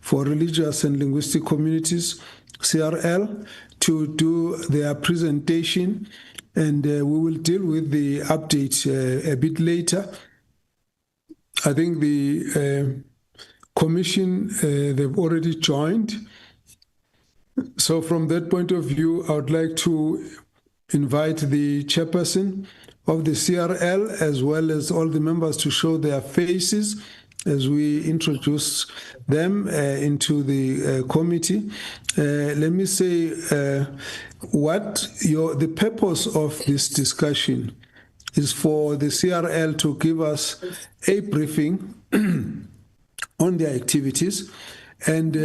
for Religious and Linguistic Communities, CRL, to do their presentation, and we will deal with the update a bit later. I think the Commission, they've already joined. So from that point of view, I would like to invite the chairperson of the CRL as well as all the members to show their faces as we introduce them into the committee. Let me say the purpose of this discussion is for the CRL to give us a briefing on their activities. And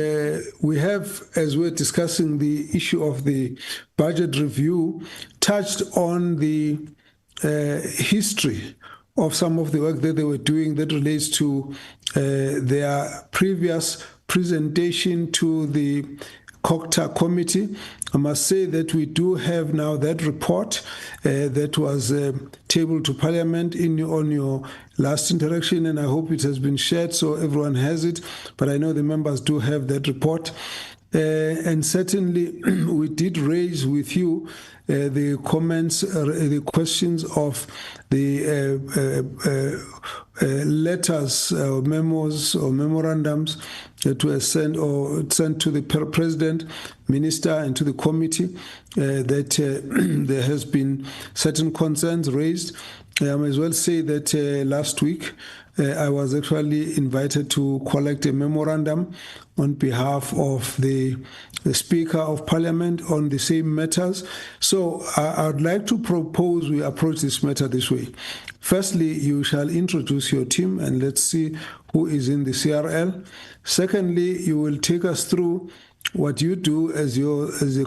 we have, as we're discussing the issue of the budget review, touched on the history of some of the work that they were doing that relates to their previous presentation to the COCTA committee. I must say that we do have now that report that was tabled to Parliament on your last interaction, and I hope it has been shared so everyone has it, but I know the members do have that report. And certainly we did raise with you the comments, the questions of the letters, memos or memorandums that were sent to the President, Minister, and to the committee, that there has been certain concerns raised. I may as well say that last week I was actually invited to collect a memorandum on behalf of the Speaker of Parliament on the same matters. So I'd like to propose we approach this matter this way. Firstly, you shall introduce your team and let's see who is in the CRL. Secondly, you will take us through what you do as a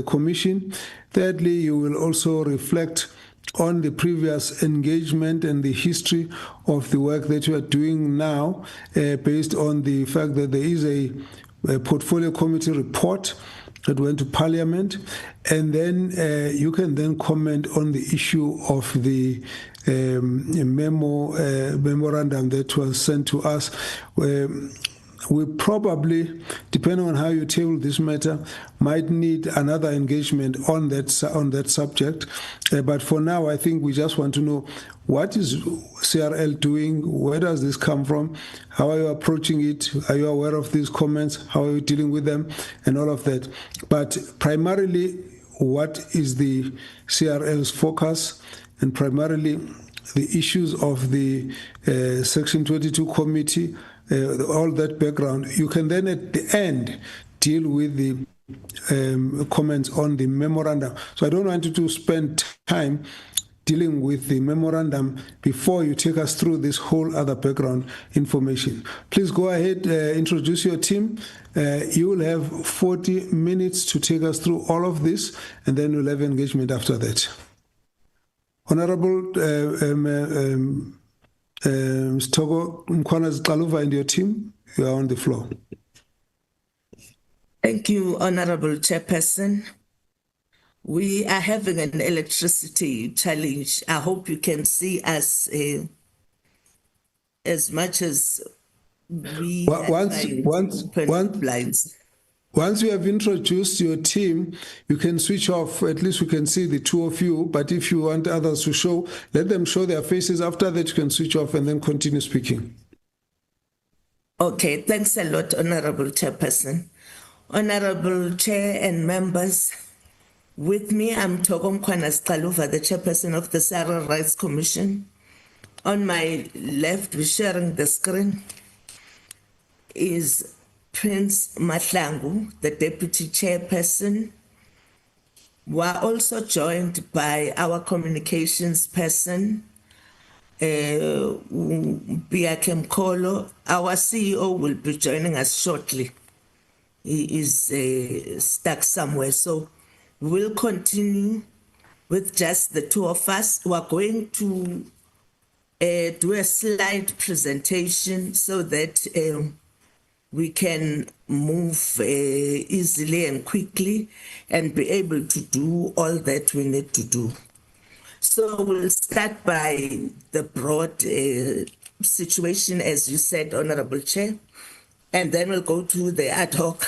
commission. Thirdly, you will also reflect on the previous engagement and the history of the work that you are doing now, based on the fact that there is a portfolio committee report that went to Parliament, and then you can then comment on the issue of the memorandum that was sent to us. We probably, depending on how you table this matter, might need another engagement on that subject. But for now, I think we just want to know, what is CRL doing? Where does this come from? How are you approaching it? Are you aware of these comments? How are you dealing with them? And all of that. But primarily, what is the CRL's focus? And primarily, the issues of the Section 22 committee, all that background. You can then at the end deal with the comments on the memorandum. So I don't want you to spend time dealing with the memorandum before you take us through this whole other background information. Please go ahead, introduce your team. You will have 40 minutes to take us through all of this, and then we'll have engagement after that. Honorable Mr. Togo Mkhwana and your team, you are on the floor. Thank you, Honorable Chairperson. We are having an electricity challenge. I hope you can see us as much as we Once you have introduced your team, you can switch off. At least we can see the two of you. But if you want others to show, let them show their faces. After that, you can switch off and then continue speaking. Okay, thanks a lot, Honorable Chairperson. Honorable Chair and members, with me, I'm Togo Mkhwana, the Chairperson of the CRL Rights Commission. On my left, we're sharing the screen, is Prince Mahlangu, the Deputy Chairperson. We are also joined by our communications person, Biake Mkolo. Our CEO will be joining us shortly. He is stuck somewhere, so we'll continue with just the two of us. We're going to do a slide presentation so that we can move easily and quickly and be able to do all that we need to do. So we'll start by the broad situation, as you said, Honorable Chair, and then we'll go to the ad hoc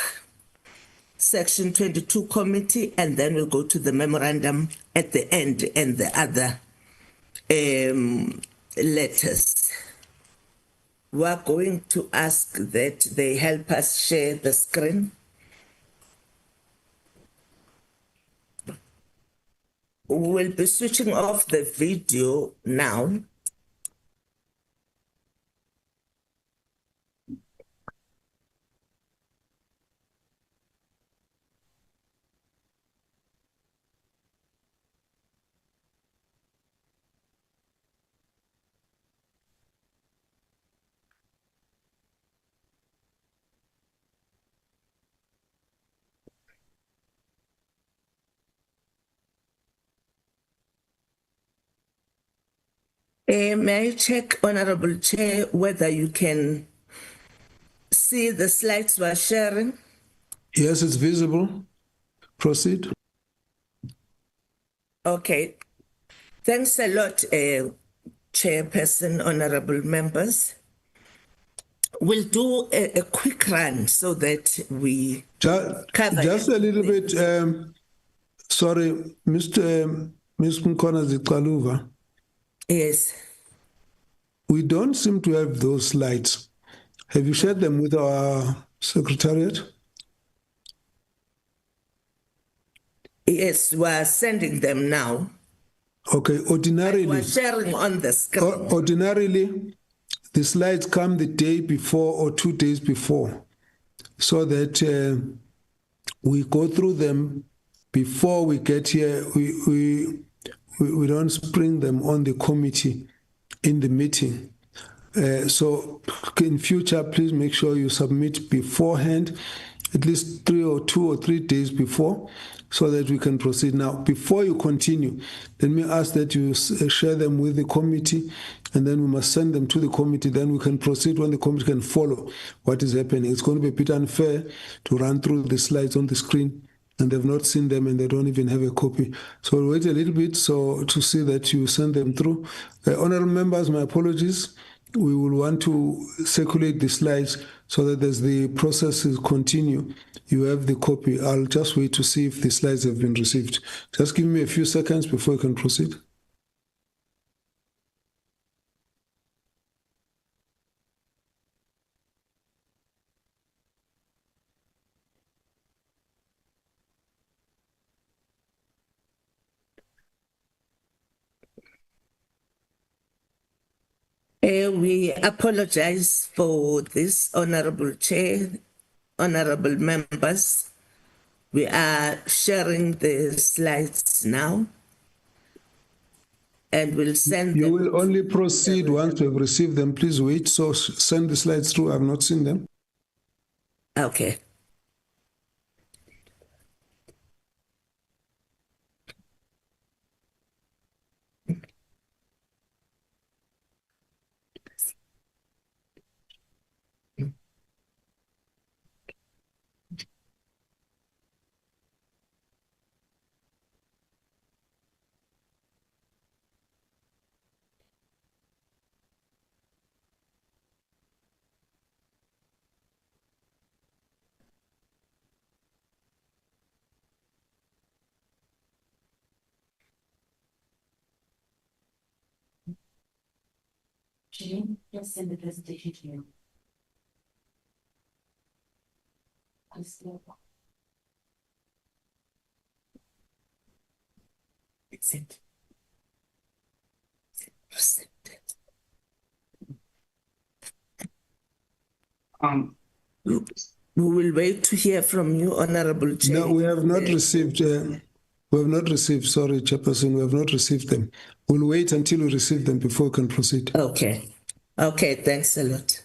Section 22 committee, and then we'll go to the memorandum at the end and the other letters. We're going to ask that they help us share the screen. We'll be switching off the video now. May I check, Honorable Chair, whether you can see the slides we're sharing? Yes, it's visible. Proceed. Okay. Thanks a lot, Chairperson, honorable members. We'll do a quick run so that we cover Just a little bit, everything. sorry, Ms. Mkona Zikaluva. Yes. We don't seem to have those slides. Have you shared them with our secretariat? Yes, we're sending them now. Okay, ordinarily. We're sharing on the screen. Ordinarily, the slides come the day before or 2 days before, so that we go through them before we get here. We don't spring them on the committee in the meeting. So in future, please make sure you submit beforehand, at least 2 or 3 days before, so that we can proceed. Now, before you continue, let me ask that you share them with the committee, and then we must send them to the committee. Then we can proceed when the committee can follow what is happening. It's going to be a bit unfair to run through the slides on the screen, and they've not seen them, and they don't even have a copy. So we'll wait a little bit to see that you send them through. Honorable members, my apologies. We will want to circulate the slides so that as the processes continue, you have the copy. I'll just wait to see if the slides have been received. Just give me a few seconds before you can proceed. We apologize for this, Honorable Chair, honorable members. We are sharing the slides now, and we'll send them. You will only proceed once we have received them. Please wait. So send the slides through. I've not seen them. Okay. Jane, just send the presentation to you. I'm still. Accept. We will wait to hear from you, Honorable Chair. No, we have not received. We have not received. Sorry, Chairperson, we have not received them. We'll wait until we receive them before we can proceed. Okay. Okay, thanks a lot.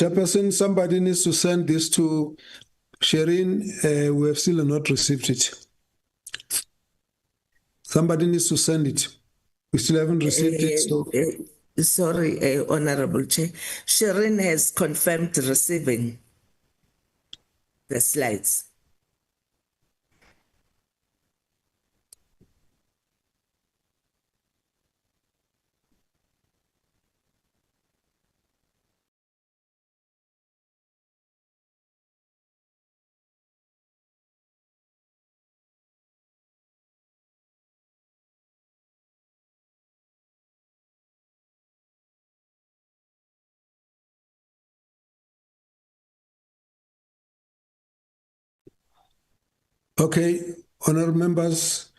Chairperson, somebody needs to send this to Shireen. We have still not received it. Somebody needs to send it. We still haven't received it. So. Sorry, Honorable Chair. Shireen has confirmed receiving the slides. Okay, honourable members,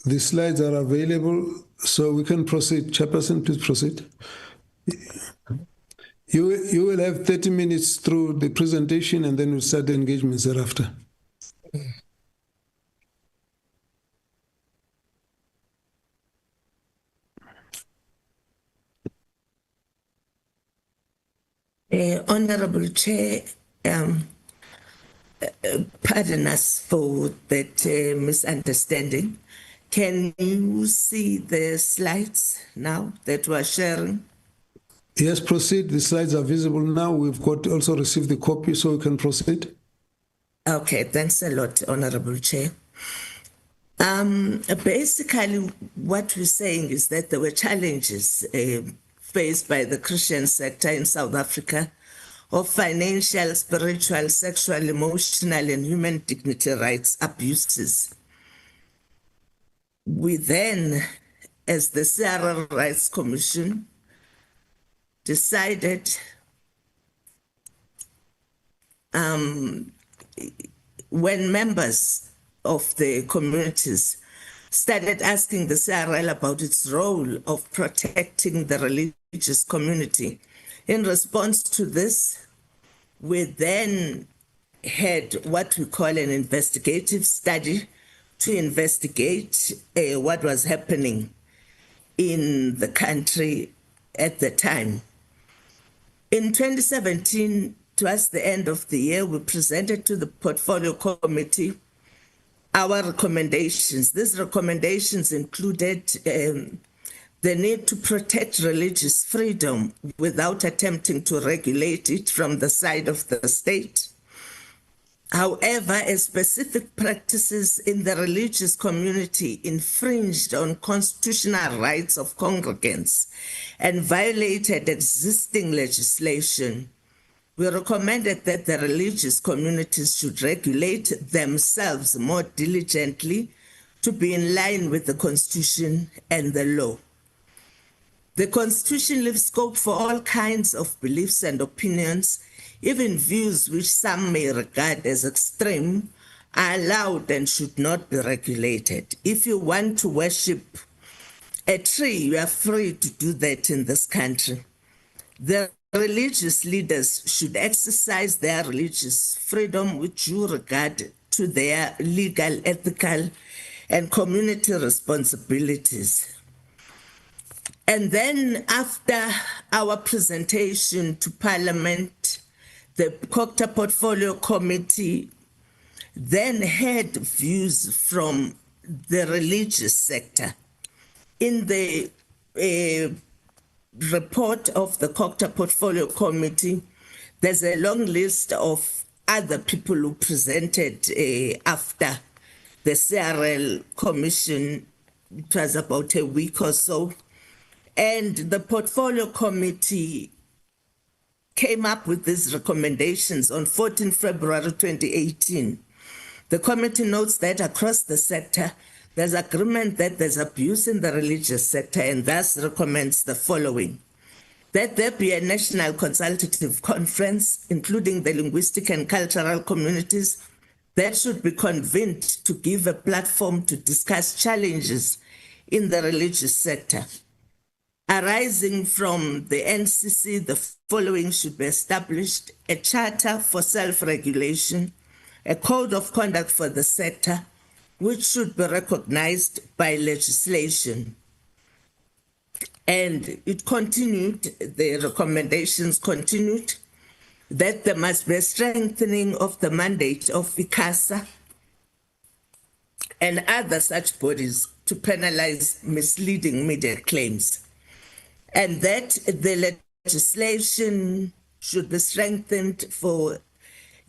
the slides are available, so we can proceed. Chairperson, please proceed. You will have 30 minutes through the presentation, and then we'll start the engagements thereafter. Honorable Chair, pardon us for that misunderstanding. Can you see the slides now that we're sharing? Yes, proceed. The slides are visible now. We've got also received the copy, so we can proceed. Okay, thanks a lot, Honorable Chair. Basically, what we're saying is that there were challenges faced by the Christian sector in South Africa of financial, spiritual, sexual, emotional, and human dignity rights abuses. We then, as the CRL Rights Commission, decided when members of the communities started asking the CRL about its role of protecting the religious community. In response to this, we then had what we call an investigative study to investigate what was happening in the country at the time. In 2017, towards the end of the year, we presented to the Portfolio Committee our recommendations. These recommendations included the need to protect religious freedom without attempting to regulate it from the side of the state. However, as specific practices in the religious community infringed on constitutional rights of congregants and violated existing legislation, we recommended that the religious communities should regulate themselves more diligently to be in line with the Constitution and the law. The Constitution leaves scope for all kinds of beliefs and opinions. Even views which some may regard as extreme are allowed and should not be regulated. If you want to worship a tree, you are free to do that in this country. The religious leaders should exercise their religious freedom with due regard to their legal, ethical, and community responsibilities. And then after our presentation to Parliament, the COCTA Portfolio Committee then had views from the religious sector. In the report of the COCTA Portfolio Committee, there's a long list of other people who presented after the CRL Commission. It was about a week or so. And the Portfolio Committee came up with these recommendations on 14 February 2018. The committee notes that across the sector, there's agreement that there's abuse in the religious sector and thus recommends the following: that there be a national consultative conference, including the linguistic and cultural communities, that should be convened to give a platform to discuss challenges in the religious sector. Arising from the NCC, the following should be established: a charter for self-regulation, a code of conduct for the sector, which should be recognized by legislation. And it continued, the recommendations continued. that there must be a strengthening of the mandate of ICASA and other such bodies to penalize misleading media claims, and that the legislation should be strengthened for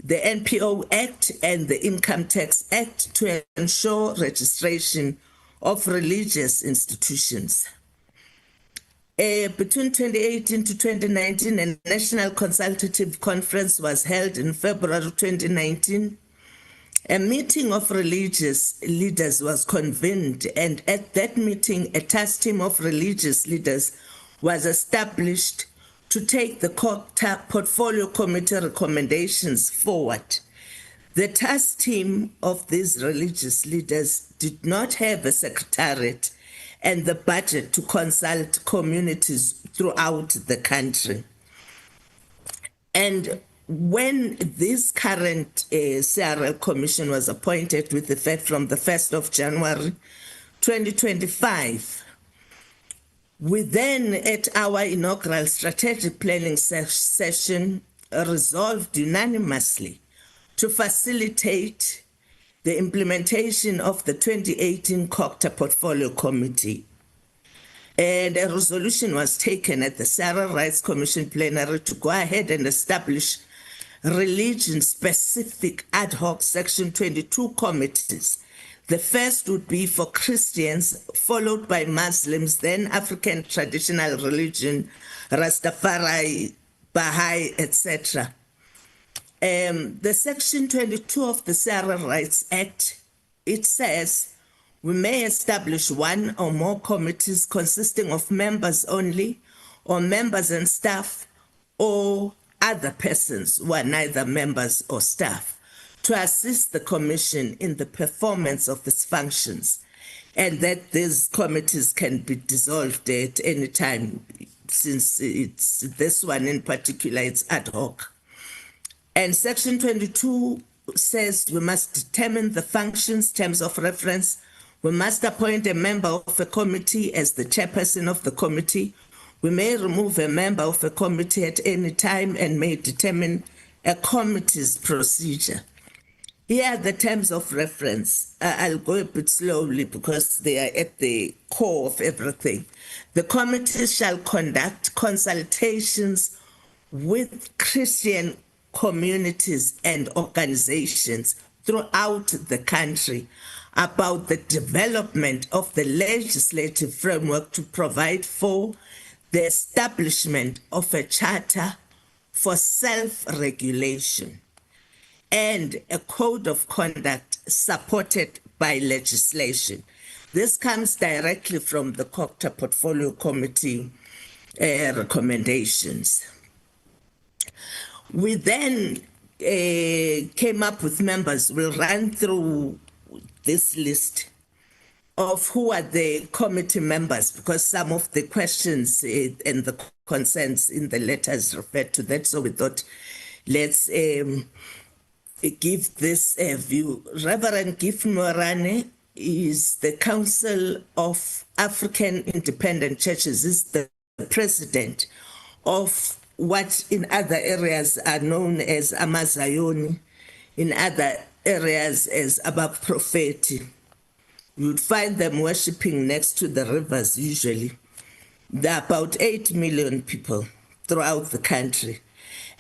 the NPO Act and the Income Tax Act to ensure registration of religious institutions. Between 2018 to 2019, a national consultative conference was held in February 2019. A meeting of religious leaders was convened, and at that meeting, a task team of religious leaders was established to take the portfolio committee recommendations forward. The task team of these religious leaders did not have a secretariat and the budget to consult communities throughout the country. And when this current CRL Commission was appointed with effect from the 1st of January 2025, we then, at our inaugural strategic planning session, resolved unanimously to facilitate the implementation of the 2018 COCTA Portfolio Committee. And a resolution was taken at the CRL Rights Commission plenary to go ahead and establish religion-specific ad hoc Section 22 committees. The first would be for Christians, followed by Muslims, then African traditional religion, Rastafari, Baha'i, etc. The Section 22 of the CRL Rights Act, it says, we may establish one or more committees consisting of members only, or members and staff, or other persons who are neither members or staff, to assist the Commission in the performance of its functions, and that these committees can be dissolved at any time, since it's this one in particular, it's ad hoc. And Section 22 says we must determine the functions, terms of reference. We must appoint a member of a committee as the chairperson of the committee. We may remove a member of a committee at any time and may determine a committee's procedure. Here are the terms of reference. I'll go a bit slowly because they are at the core of everything. The committee shall conduct consultations with Christian communities and organizations throughout the country about the development of the legislative framework to provide for the establishment of a charter for self-regulation and a code of conduct supported by legislation. This comes directly from the COCTA Portfolio Committee recommendations. We then came up with members. We'll run through this list of who are the committee members, because some of the questions and the concerns in the letters refer to that. So we thought, let's give this view. Reverend Gift Morane is the Council of African Independent Churches, is the president of what in other areas are known as Amazayoni, in other areas as Abaprofeti. You would find them worshipping next to the rivers usually. There are about 8 million people throughout the country.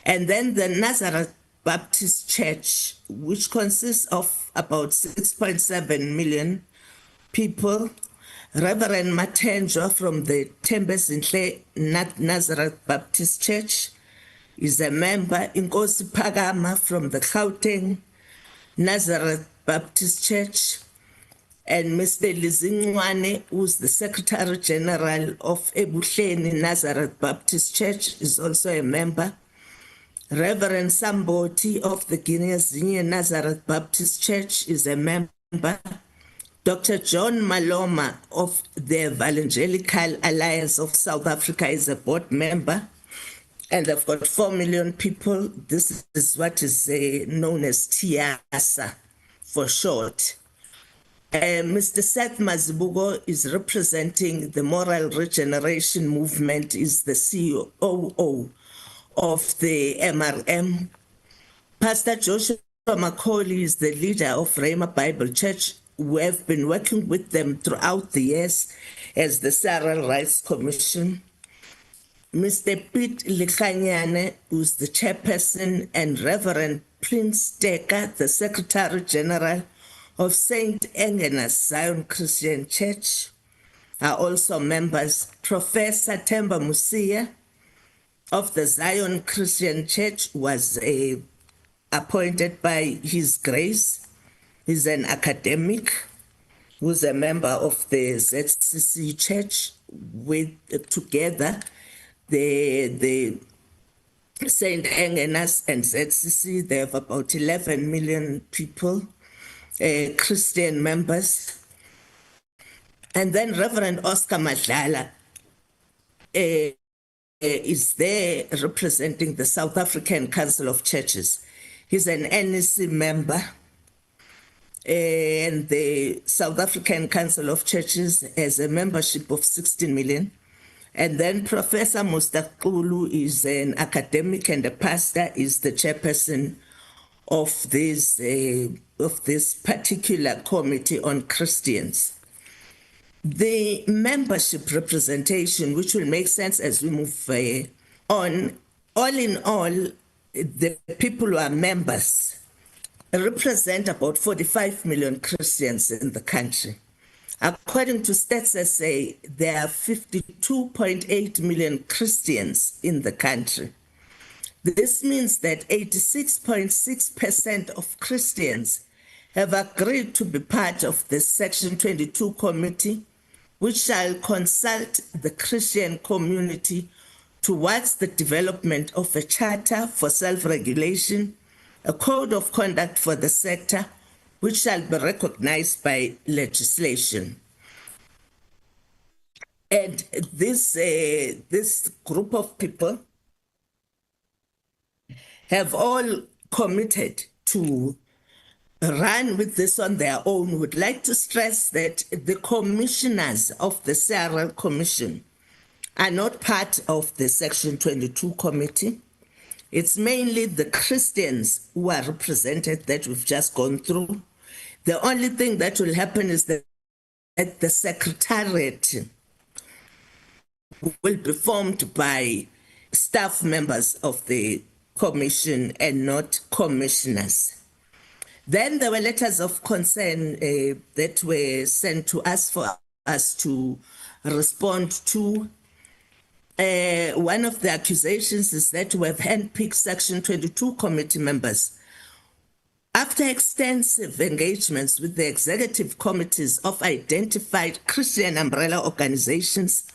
And then the Nazareth Baptist Church, which consists of about 6.7 million people. Reverend Matenjwa from the Tembezinhle Nazareth Baptist Church is a member. Inkosi Phakama from the Gauteng Nazareth Baptist Church, and Mr. Lizingwane, who's the Secretary General of Ebuhleni Nazareth Baptist Church, is also a member. Reverend Samboti of the Guineazinye Nazareth Baptist Church is a member. Dr. John Maloma of the Evangelical Alliance of South Africa is a board member. And they've got 4 million people. This is what is known as TIASA for short. Mr. Seth Mazibuko is representing the Moral Regeneration Movement, is the COO of the MRM. Pastor Joshua Macaulay is the leader of Rhema Bible Church. We have been working with them throughout the years as the CRL Commission. Mr. Pete Likhanyane, who's the chairperson, and Reverend Prince Teka, the Secretary General of St. Agnes Zion Christian Church, are also members. Professor Temba Musia of the Zion Christian Church was appointed by His Grace. He's an academic who's a member of the ZCC Church. With together, the St. Agnes and ZCC, they have about 11 million people, Christian members. And then Reverend Oscar Madlala is there representing the South African Council of Churches. He's an NEC member, and the South African Council of Churches has a membership of 16 million. And then Professor Mustakulu is an academic and a pastor, is the chairperson of this particular committee on Christians. The membership representation, which will make sense as we move on, all in all, the people who are members represent about 45 million Christians in the country. According to Stats SA, there are 52.8 million Christians in the country. This means that 86.6% of Christians have agreed to be part of the Section 22 committee, which shall consult the Christian community towards the development of a charter for self-regulation, a code of conduct for the sector, which shall be recognized by legislation. And this group of people have all committed to run with this on their own. Would like to stress that the commissioners of the CRL Commission are not part of the Section 22 committee. It's mainly the Christians who are represented that we've just gone through. The only thing that will happen is that the secretariat will be formed by staff members of the commission and not commissioners. Then there were letters of concern that were sent to us for us to respond to. One of the accusations is that we have handpicked Section 22 committee members after extensive engagements with the executive committees of identified Christian umbrella organizations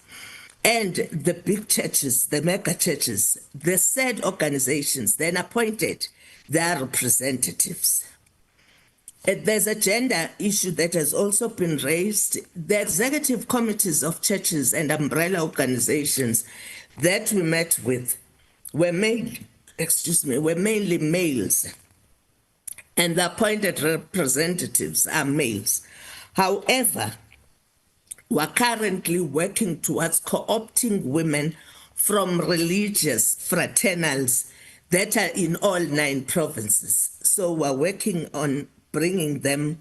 and the big churches, the mega churches. The said organizations then appointed their representatives. There's a gender issue that has also been raised. The executive committees of churches and umbrella organizations that we met with were mainly males, and the appointed representatives are males. However, we're currently working towards co-opting women from religious fraternals that are in all 9 provinces. So we're working on bringing them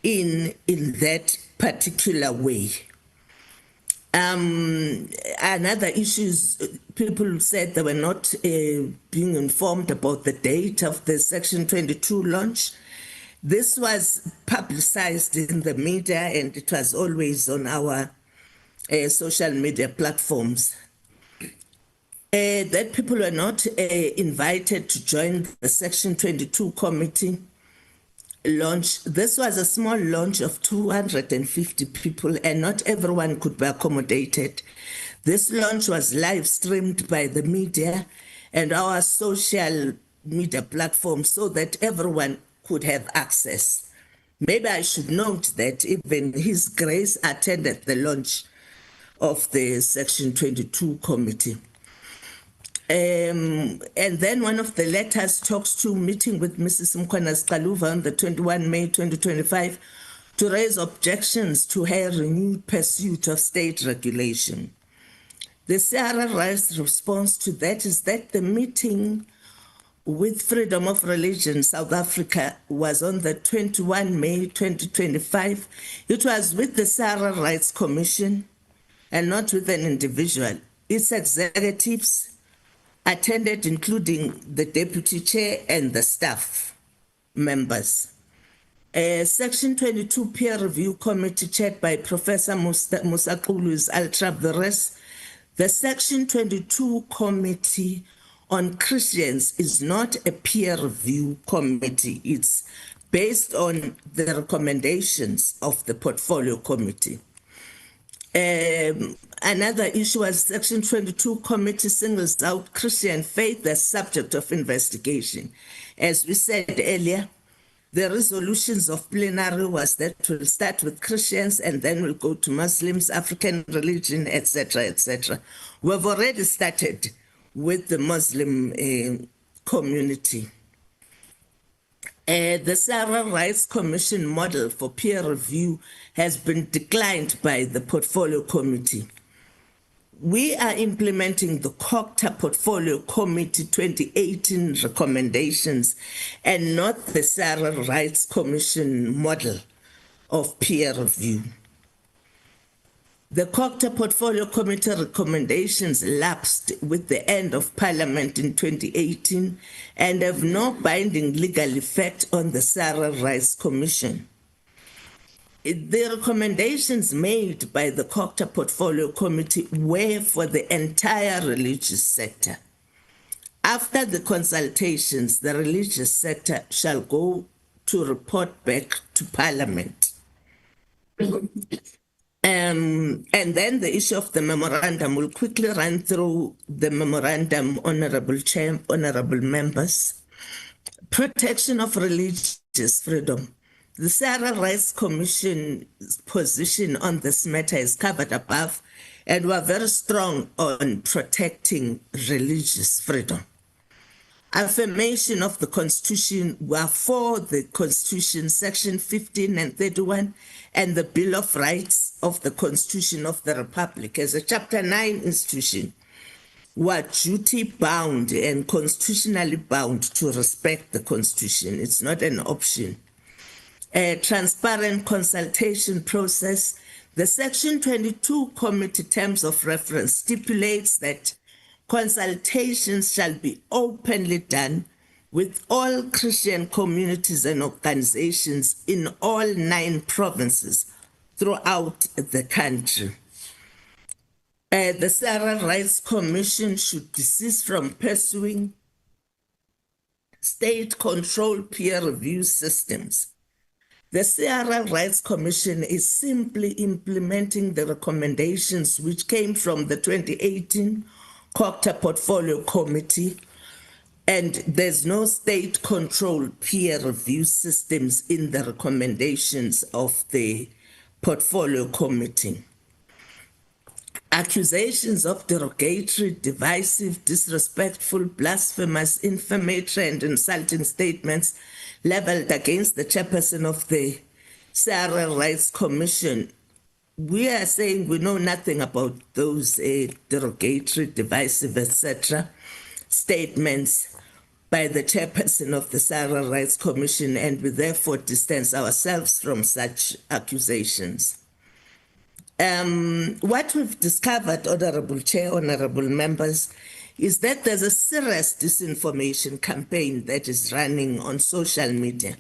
in that particular way. Another issue is people said they were not being informed about the date of the Section 22 launch. This was publicized in the media and it was always on our social media platforms. That people were not invited to join the Section 22 committee launch. This was a small launch of 250 people and not everyone could be accommodated. This launch was live streamed by the media and our social media platforms so that everyone could have access. Maybe I should note that even His Grace attended the launch of the Section 22 committee. And then one of the letters talks to meeting with Mrs. Mkhona's Kaluva on the 21 May 2025 to raise objections to her renewed pursuit of state regulation. The CRL's response to that is that the meeting with Freedom of Religion South Africa was on the 21 May 2025. It was with the CRL Rights Commission and not with an individual. Its executives attended, including the deputy chair and the staff members. Section 22 peer review committee chaired by Professor Musaqulu is ultra vires. The Section 22 committee on Christians is not a peer review committee. It's based on the recommendations of the portfolio committee. Another issue was Section 22 committee singles out Christian faith as subject of investigation. As we said earlier, the resolutions of plenary was that we'll start with Christians and then we'll go to Muslims, African religion, etc., etc. We've already started with the Muslim community. The CRL Rights Commission model for peer review has been declined by the portfolio committee. We are implementing the COCTA Portfolio Committee 2018 recommendations and not the CRL Rights Commission model of peer review. The COCTA Portfolio Committee recommendations lapsed with the end of Parliament in 2018 and have no binding legal effect on the CRL Rights Commission. The recommendations made by the COCTA Portfolio Committee were for the entire religious sector. After the consultations, the religious sector shall go to report back to Parliament. And then the issue of the memorandum, will quickly run through the memorandum, Honorable Chair, honorable members. Protection of religious freedom. The CRL Rights Commission's position on this matter is covered above, and we're very strong on protecting religious freedom. Affirmation of the Constitution, we are for the Constitution, Section 15 and 31, and the Bill of Rights of the Constitution of the Republic. As a Chapter 9 institution, we are duty-bound and constitutionally bound to respect the Constitution. It's not an option. A transparent consultation process. The Section 22 Committee Terms of Reference stipulates that consultations shall be openly done with all Christian communities and organizations in all 9 provinces throughout the country. The CRL Rights Commission should desist from pursuing state-controlled peer review systems. The CRL Rights Commission is simply implementing the recommendations which came from the 2018 COCTA Portfolio Committee, and there's no state-controlled peer review systems in the recommendations of the Portfolio Committee. Accusations of derogatory, divisive, disrespectful, blasphemous, infamatory, and insulting statements leveled against the chairperson of the CRL Rights Commission. We are saying we know nothing about those derogatory, divisive, etc. statements by the chairperson of the CRL Rights Commission, and we therefore distance ourselves from such accusations. What we've discovered, Honorable Chair, honorable members, is that there's a serious disinformation campaign that is running on social media.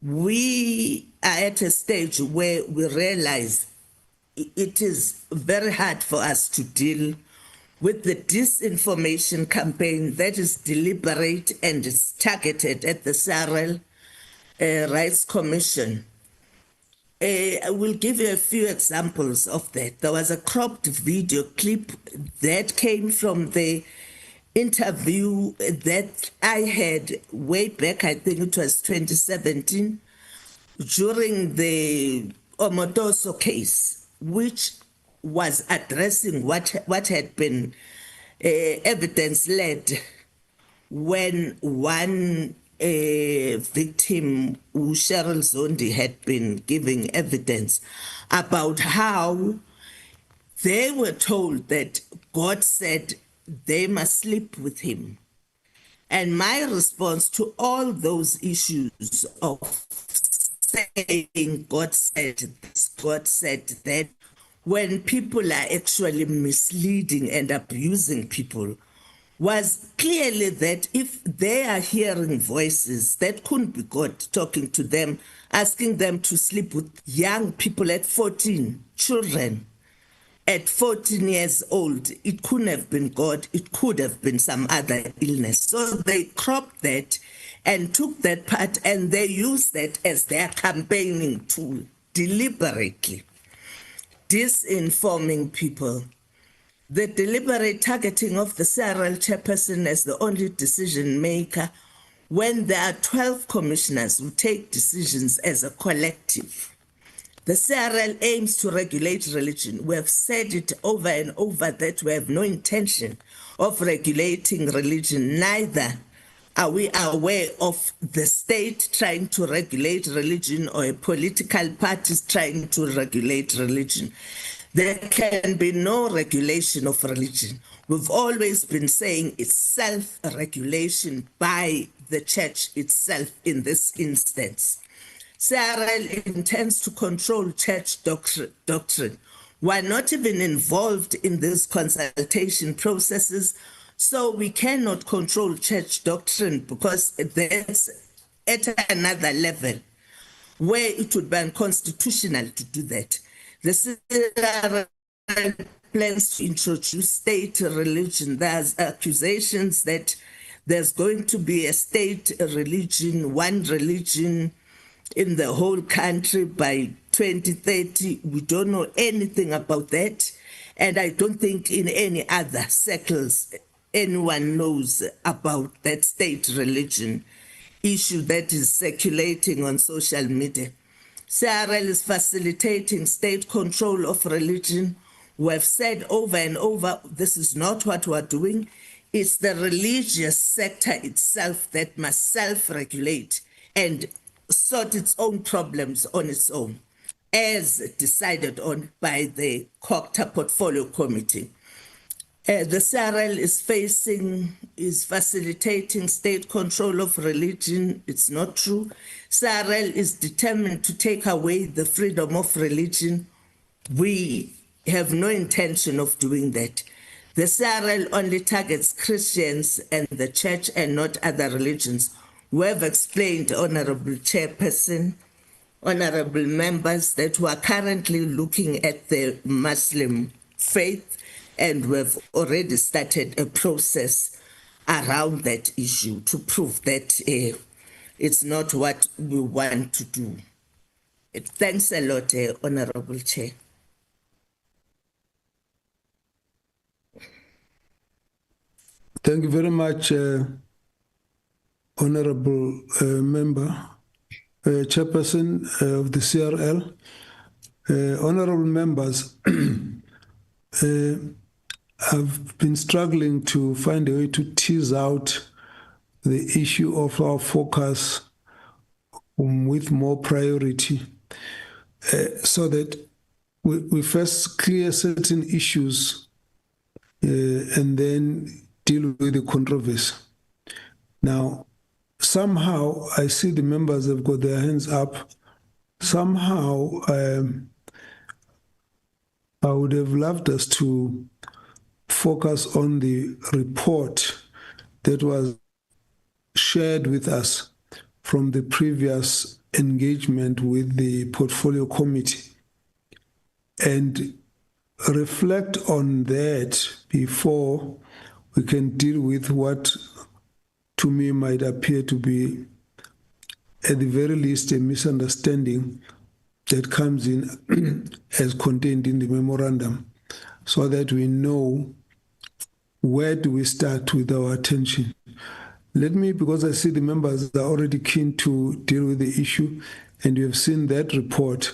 We are at a stage where we realize it is very hard for us to deal with the disinformation campaign that is deliberate and is targeted at the CRL Rights Commission. I will give you a few examples of that. There was a cropped video clip that came from the interview that I had way back, I think it was 2017, during the Omotoso case, which was addressing what had been evidence-led when one victim, Cheryl Zondi, had been giving evidence about how They were told that God said they must sleep with him. And my response to all those issues of saying God said this, God said that, when people are actually misleading and abusing people, was clearly that if they are hearing voices, that couldn't be God talking to them, asking them to sleep with young people at 14, children at 14 years old. It couldn't have been God, it could have been some other illness. So they cropped that and took that part, and they used that as their campaigning tool, deliberately disinforming people. The deliberate targeting of the CRL chairperson as the only decision maker when there are 12 commissioners who take decisions as a collective. The CRL aims to regulate religion. We have said it over and over that we have no intention of regulating religion. Neither are we aware of the state trying to regulate religion or a political party trying to regulate religion. There can be no regulation of religion. We've always been saying it's self-regulation by the church itself in this instance. CRL intends to control church doctrine. We're not even involved in these consultation processes, so we cannot control church doctrine because that's at another level where it would be unconstitutional to do that. The CRL plans to introduce state religion. There's accusations that there's going to be a state religion, one religion in the whole country by 2030. We don't know anything about that. And I don't think in any other circles anyone knows about that state religion issue that is circulating on social media. CRL is facilitating state control of religion. We have said over and over, this is not what we're doing. It's the religious sector itself that must self-regulate and sort its own problems on its own, as decided on by the COCTA Portfolio Committee. The CRL is facilitating state control of religion. It's not true. CRL is determined to take away the freedom of religion. We have no intention of doing that. The CRL only targets Christians and the church and not other religions. We have explained, Honorable Chairperson, honorable members, that we are currently looking at the Muslim faith, and we've already started a process around that issue to prove that it's not what we want to do. Thanks a lot, Honorable Chair. Thank you very much, Honorable Member, Chairperson of the CRL. Honorable members, I've been struggling to find a way to tease out the issue of our focus with more priority so that we first clear certain issues and then deal with the controversy. Now, somehow I see the members have got their hands up. Somehow I would have loved us to focus on the report that was shared with us from the previous engagement with the Portfolio Committee and reflect on that before we can deal with what to me might appear to be, at the very least, a misunderstanding that comes in as contained in the memorandum, so that we know where do we start with our attention. Let me, because I see the members are already keen to deal with the issue, and you have seen that report,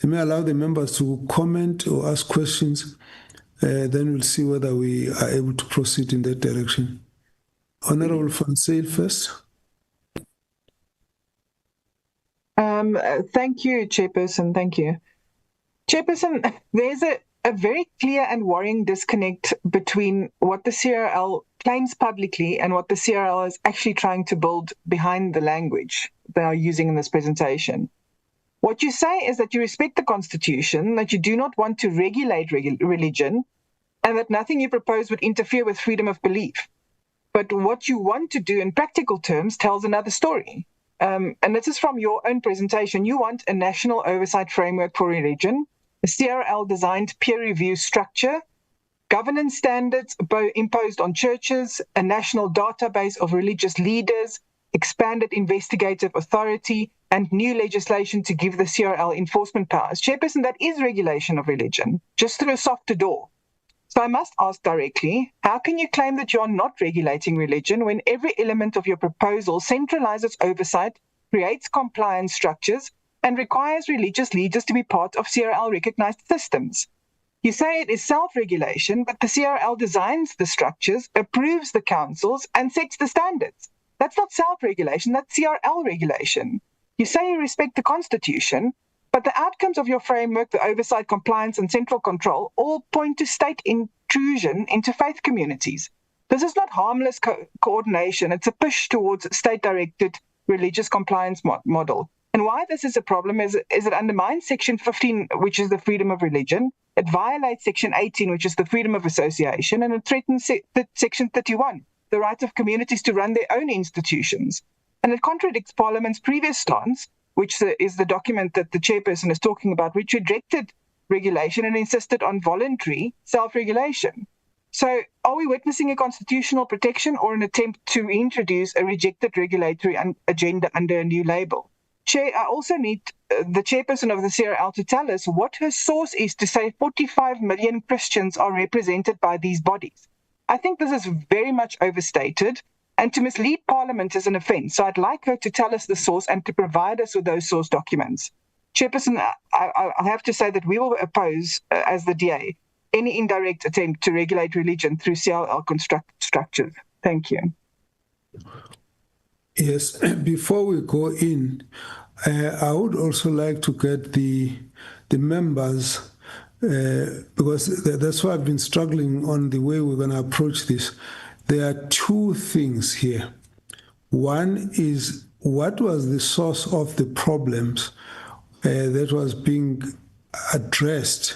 let me allow the members to comment or ask questions, then we'll see whether we are able to proceed in that direction. Honorable Van Zyl first. Thank you, Chairperson. Thank you. Chairperson, there's a very clear and worrying disconnect between what the CRL claims publicly and what the CRL is actually trying to build behind the language they are using in this presentation. What you say is that you respect the Constitution, that you do not want to regulate religion, and that nothing you propose would interfere with freedom of belief. But what you want to do in practical terms tells another story. And this is from your own presentation. You want a national oversight framework for religion, a CRL-designed peer review structure, governance standards imposed on churches, a national database of religious leaders, expanded investigative authority, and new legislation to give the CRL enforcement powers. Chairperson, that is regulation of religion, just through a softer door. So I must ask directly, how can you claim that you are not regulating religion when every element of your proposal centralizes oversight, creates compliance structures, and requires religious leaders to be part of CRL-recognized systems? You say it is self-regulation, but the CRL designs the structures, approves the councils, and sets the standards. That's not self-regulation, that's CRL regulation. You say you respect the Constitution, but the outcomes of your framework, the oversight, compliance, and central control, all point to state intrusion into faith communities. This is not harmless coordination. It's a push towards a state-directed religious compliance model. And why this is a problem is it undermines Section 15, which is the freedom of religion. It violates Section 18, which is the freedom of association, and it threatens Section 31, the right of communities to run their own institutions. And it contradicts Parliament's previous stance, which is the document that the chairperson is talking about, which rejected regulation and insisted on voluntary self-regulation. So are we witnessing a constitutional protection or an attempt to introduce a rejected regulatory agenda under a new label? Chair, I also need the chairperson of the CRL to tell us what her source is to say 45 million Christians are represented by these bodies. I think this is very much overstated, and to mislead Parliament is an offence. So I'd like her to tell us the source and to provide us with those source documents. Chairperson, I have to say that we will oppose, as the DA, any indirect attempt to regulate religion through CRL structures. Thank you. Yes, before we go in, I would also like to get the members, because that's why I've been struggling on the way we're going to approach this. There are two things here. One is, what was the source of the problems that was being addressed?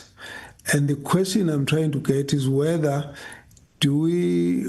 And the question I'm trying to get is whether do we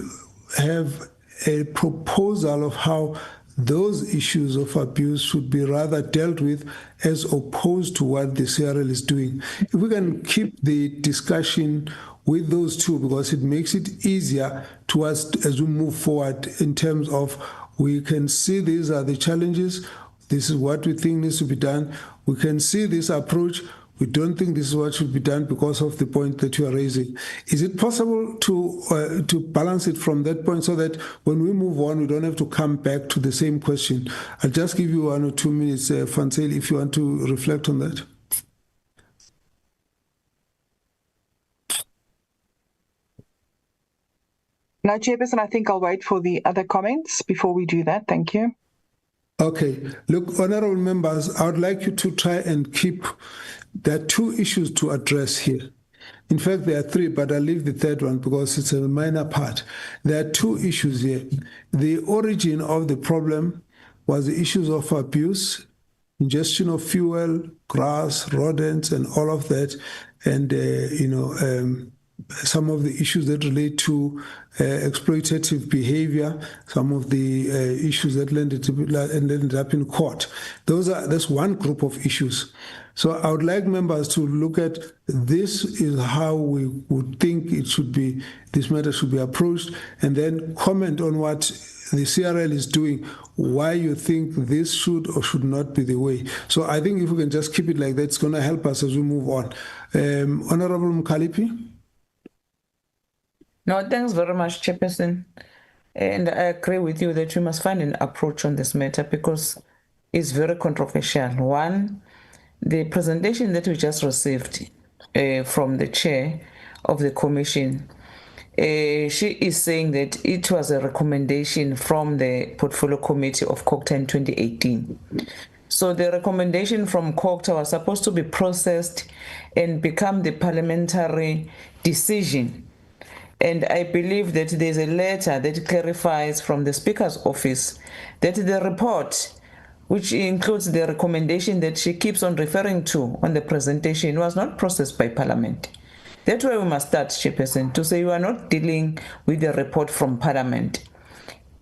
have a proposal of how those issues of abuse should be rather dealt with as opposed to what the CRL is doing. If we can keep the discussion with those two, because it makes it easier to us as we move forward in terms of we can see these are the challenges, this is what we think needs to be done, we can see this approach, we don't think this is what should be done because of the point that you are raising. Is it possible to balance it from that point so that when we move on, we don't have to come back to the same question? I'll just give you 1 or 2 minutes, Fansel, if you want to reflect on that. No, Chairperson, I think I'll wait for the other comments before we do that. Thank you. Okay. Look, honorable members, I would like you to try and keep, there are 2 issues to address here. In fact, there are 3, but I'll leave the third one because it's a minor part. There are 2 issues here. The origin of the problem was the issues of abuse, ingestion of fuel, grass, rodents, and all of that, and, some of the issues that relate to exploitative behavior, some of the issues that ended up in court. That's one group of issues. So I would like members to look at this is how we would think it should be, this matter should be approached, and then comment on what the CRL is doing, why you think this should or should not be the way. So I think if we can just keep it like that, it's going to help us as we move on. Honorable Mkalipi? No, thanks very much, Chairperson. And I agree with you that we must find an approach on this matter because it's very controversial. One, the presentation that we just received from the chair of the commission, she is saying that it was a recommendation from the Portfolio Committee of COCTA in 2018. So the recommendation from COGTA was supposed to be processed and become the parliamentary decision. And I believe that there's a letter that clarifies from the Speaker's office that the report, which includes the recommendation that she keeps on referring to on the presentation, was not processed by Parliament. That's why we must start, Chairperson, to say you are not dealing with the report from Parliament.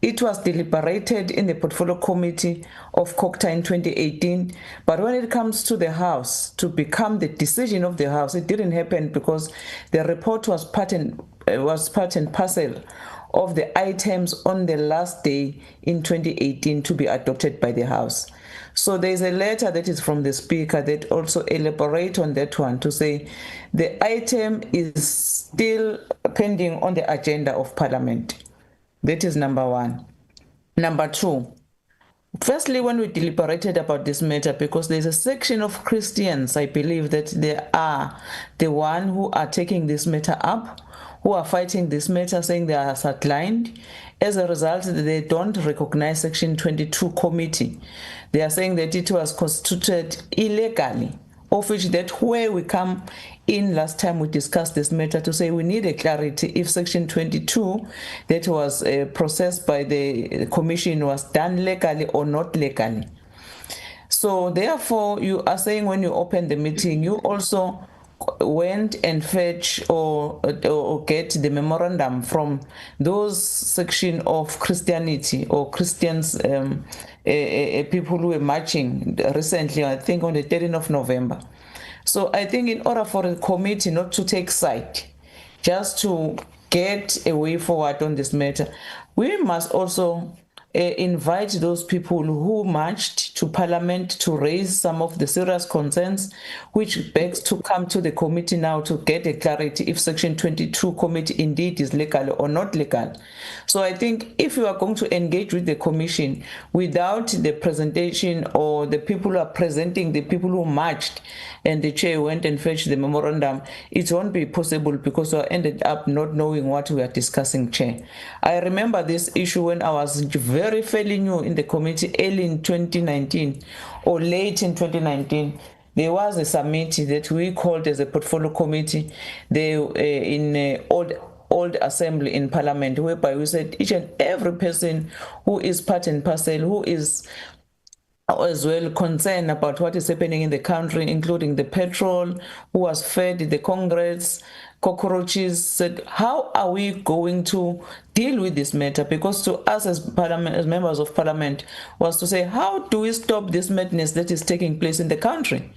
It was deliberated in the Portfolio Committee of COGTA in 2018, but when it comes to the House, to become the decision of the House, it didn't happen because the report was part and parcel of the items on the last day in 2018 to be adopted by the House. So there's a letter that is from the Speaker that also elaborates on that one to say the item is still pending on the agenda of Parliament. That is number one. Number two, firstly, when we deliberated about this matter, because there's a section of Christians, I believe, that they are the one who are taking this matter up, who are fighting this matter, saying they are sidelined. As a result, they don't recognize Section 22 committee. They are saying that it was constituted illegally, of which that where we come in last time we discussed this matter to say we need a clarity if Section 22 that was processed by the Commission was done legally or not legally. So therefore, you are saying when you open the meeting, you also went and fetch or get the memorandum from those section of Christianity or Christians, people who were marching recently, I think on the 13th of November. So I think in order for the committee not to take side, just to get a way forward on this matter, we must also invite those people who marched to Parliament to raise some of the serious concerns, which begs to come to the committee now to get a clarity if Section 22 committee indeed is legal or not legal. So I think if you are going to engage with the Commission without the presentation or the people who are presenting, the people who marched, and the chair went and fetched the memorandum, it won't be possible because we ended up not knowing what we are discussing, Chair. I remember this issue when I was very fairly new in the committee early in 2019 or late in 2019. There was a summit that we called as a portfolio committee in old assembly in Parliament, whereby we said each and every person who is part and parcel, who is as well concerned about what is happening in the country, including the petrol, who was fed the Congress, cockroaches, said, how are we going to deal with this matter? Because to us as Parliament, as members of Parliament, was to say, how do we stop this madness that is taking place in the country?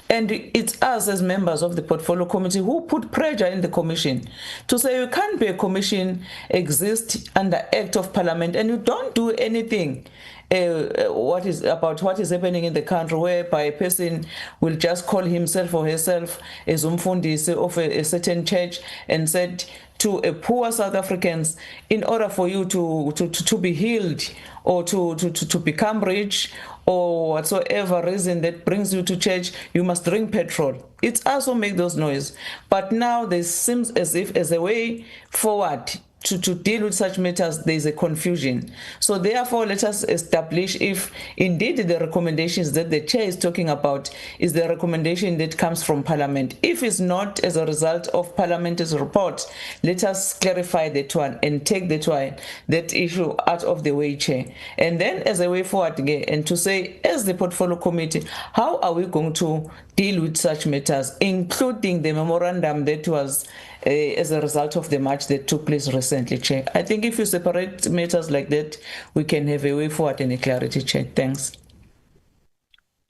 And it's us as members of the Portfolio Committee who put pressure in the Commission to say you can't be a Commission exist under Act of Parliament and you don't do anything what is happening in the country, whereby a person will just call himself or herself as umfundisi of a certain church and said to a poor South Africans, in order for you to be healed or to become rich or whatsoever reason that brings you to church, you must drink petrol. It's also make those noise. But now there seems as if as a way forward to deal with such matters, there is a confusion. So therefore, let us establish if indeed the recommendations that the chair is talking about is the recommendation that comes from Parliament. If it's not as a result of Parliament's report, let us clarify that one and take that issue out of the way, Chair. And then as a way forward again, and to say, as the Portfolio Committee, how are we going to deal with such matters, including the memorandum that was as a result of the march that took place recently, Chair. I think if you separate matters like that, we can have a way forward and a clarity, Chair. Thanks.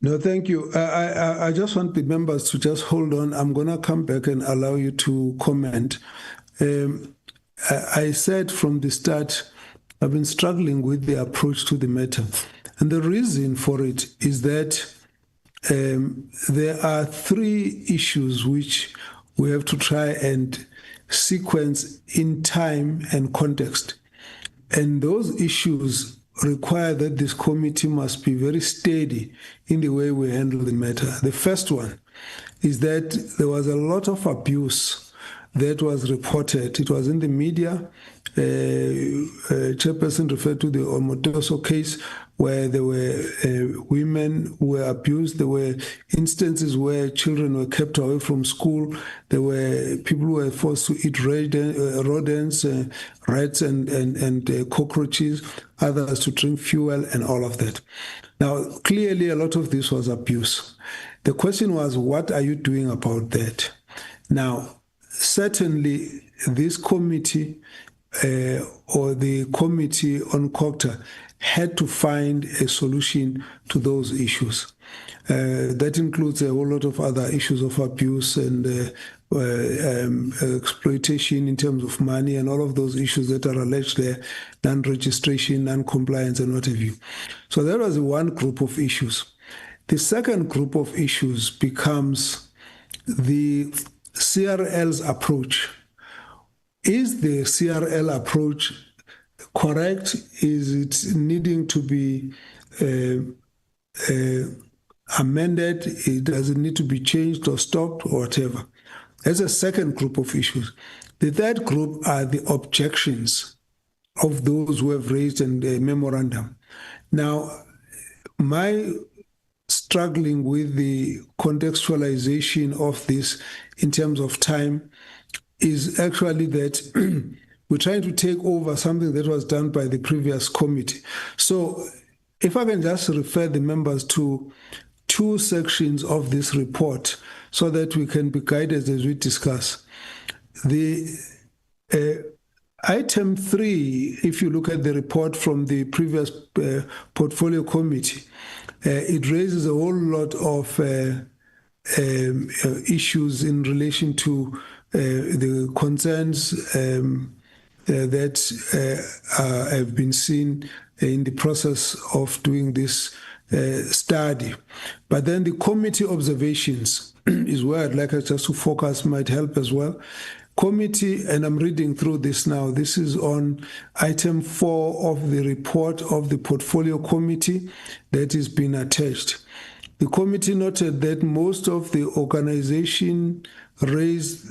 No, thank you. I just want the members to just hold on. I'm going to come back and allow you to comment. I said from the start, I've been struggling with the approach to the matter. And the reason for it is that there are three issues which we have to try and sequence in time and context. And those issues require that this committee must be very steady in the way we handle the matter. The first one is that there was a lot of abuse that was reported. It was in the media, Chairperson referred to the Omotoso case where there were women who were abused. There were instances where children were kept away from school. There were people who were forced to eat rodents, rats and cockroaches, others to drink fuel and all of that. Now, clearly a lot of this was abuse. The question was, what are you doing about that? Now, certainly this committee or the committee on COCTA had to find a solution to those issues. That includes a whole lot of other issues of abuse and exploitation in terms of money and all of those issues that are alleged there, non-registration, non-compliance and what have you. So that was one group of issues. The second group of issues becomes the CRL's approach. Is the CRL approach correct? Is it needing to be amended? Does it need to be changed or stopped or whatever? That's a second group of issues. The third group are the objections of those who have raised a memorandum. Now, my struggling with the contextualization of this in terms of time is actually that we're trying to take over something that was done by the previous committee. So if I can just refer the members to two sections of this report so that we can be guided as we discuss. The item 3, if you look at the report from the previous portfolio committee, it raises a whole lot of issues in relation to the concerns that have been seen in the process of doing this study. But then the committee observations is where I'd like us just to focus, might help as well. Committee, and I'm reading through this now, this is on item 4 of the report of the portfolio committee that is being attached. The committee noted that most of the organization raised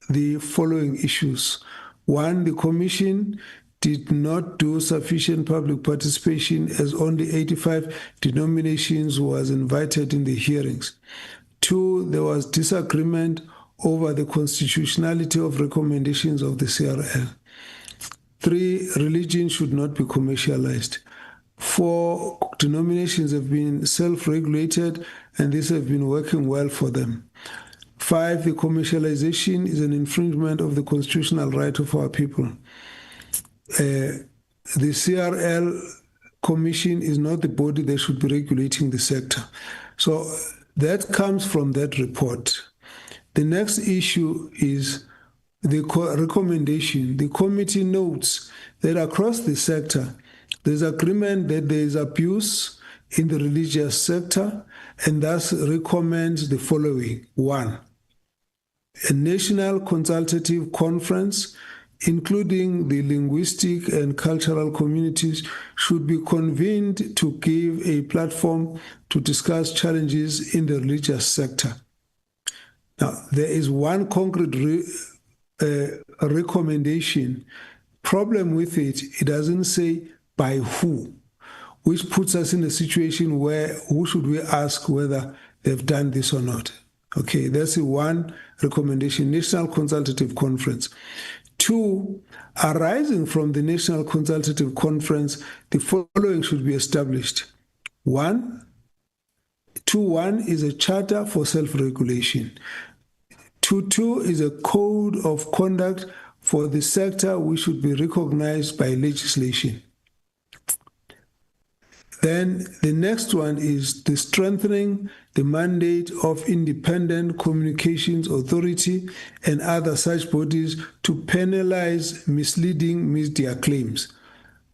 the following issues. 1, the commission did not do sufficient public participation as only 85 denominations was invited in the hearings. 2, there was disagreement over the constitutionality of recommendations of the CRL. 3, religion should not be commercialized. 4, denominations have been self-regulated and these have been working well for them. 5, the commercialization is an infringement of the constitutional right of our people. The CRL Commission is not the body that should be regulating the sector. So that comes from that report. The next issue is the recommendation. The committee notes that across the sector, there's agreement that there is abuse in the religious sector and thus recommends the following. 1, a national consultative conference, including the linguistic and cultural communities, should be convened to give a platform to discuss challenges in the religious sector. Now, there is one concrete recommendation. Problem with it, it doesn't say by who, which puts us in a situation where who should we ask whether they've done this or not? Okay, that's the one recommendation, National Consultative Conference. 2, arising from the National Consultative Conference, the following should be established. 2.1 is a charter for self-regulation. 2.2 is a code of conduct for the sector which should be recognized by legislation. Then the next one is the strengthening the mandate of Independent Communications Authority and other such bodies to penalize misleading media claims.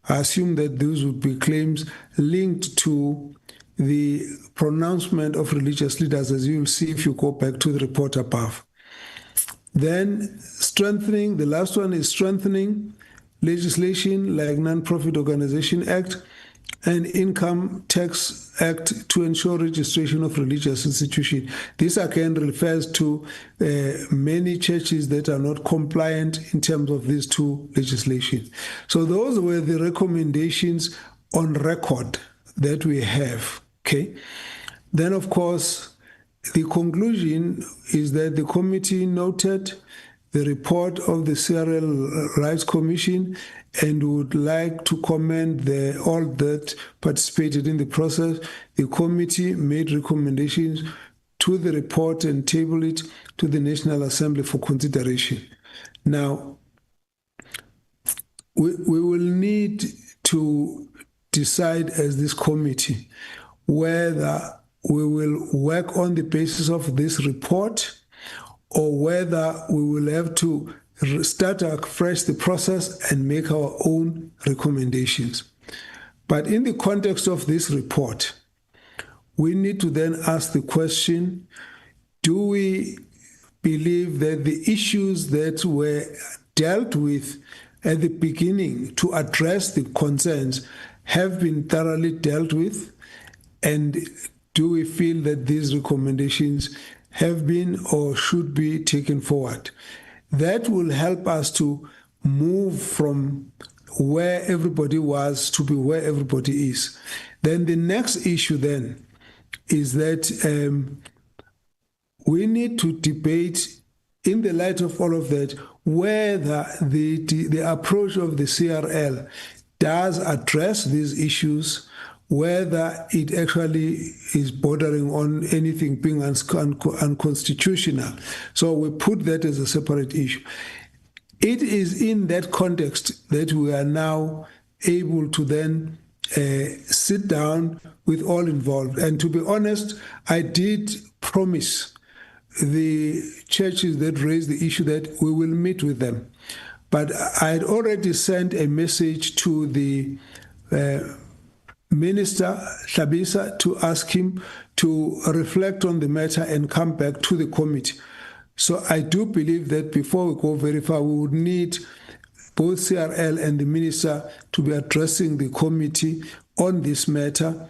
I assume that those would be claims linked to the pronouncement of religious leaders, as you will see if you go back to the report above. Then strengthening, the last one is strengthening legislation like Non-Profit Organization Act and Income Tax Act to ensure registration of religious institutions. This again refers to many churches that are not compliant in terms of these two legislation. So those were the recommendations on record that we have. Okay. Then, of course, the conclusion is that the committee noted the report of the CRL Rights Commission and would like to commend all that participated in the process. The committee made recommendations to the report and tabled it to the National Assembly for consideration. Now, we will need to decide as this committee whether we will work on the basis of this report or whether we will have to start afresh the process and make our own recommendations. But in the context of this report, we need to then ask the question, do we believe that the issues that were dealt with at the beginning to address the concerns have been thoroughly dealt with? And do we feel that these recommendations have been or should be taken forward? That will help us to move from where everybody was to be where everybody is. Then the next issue then is that we need to debate, in the light of all of that, whether the approach of the CRL does address these issues, whether it actually is bordering on anything being unconstitutional. So we put that as a separate issue. It is in that context that we are now able to then sit down with all involved. And to be honest, I did promise the churches that raised the issue that we will meet with them. But I had already sent a message to the Minister Hlabisa to ask him to reflect on the matter and come back to the committee. So I do believe that before we go very far, we would need both CRL and the Minister to be addressing the committee on this matter.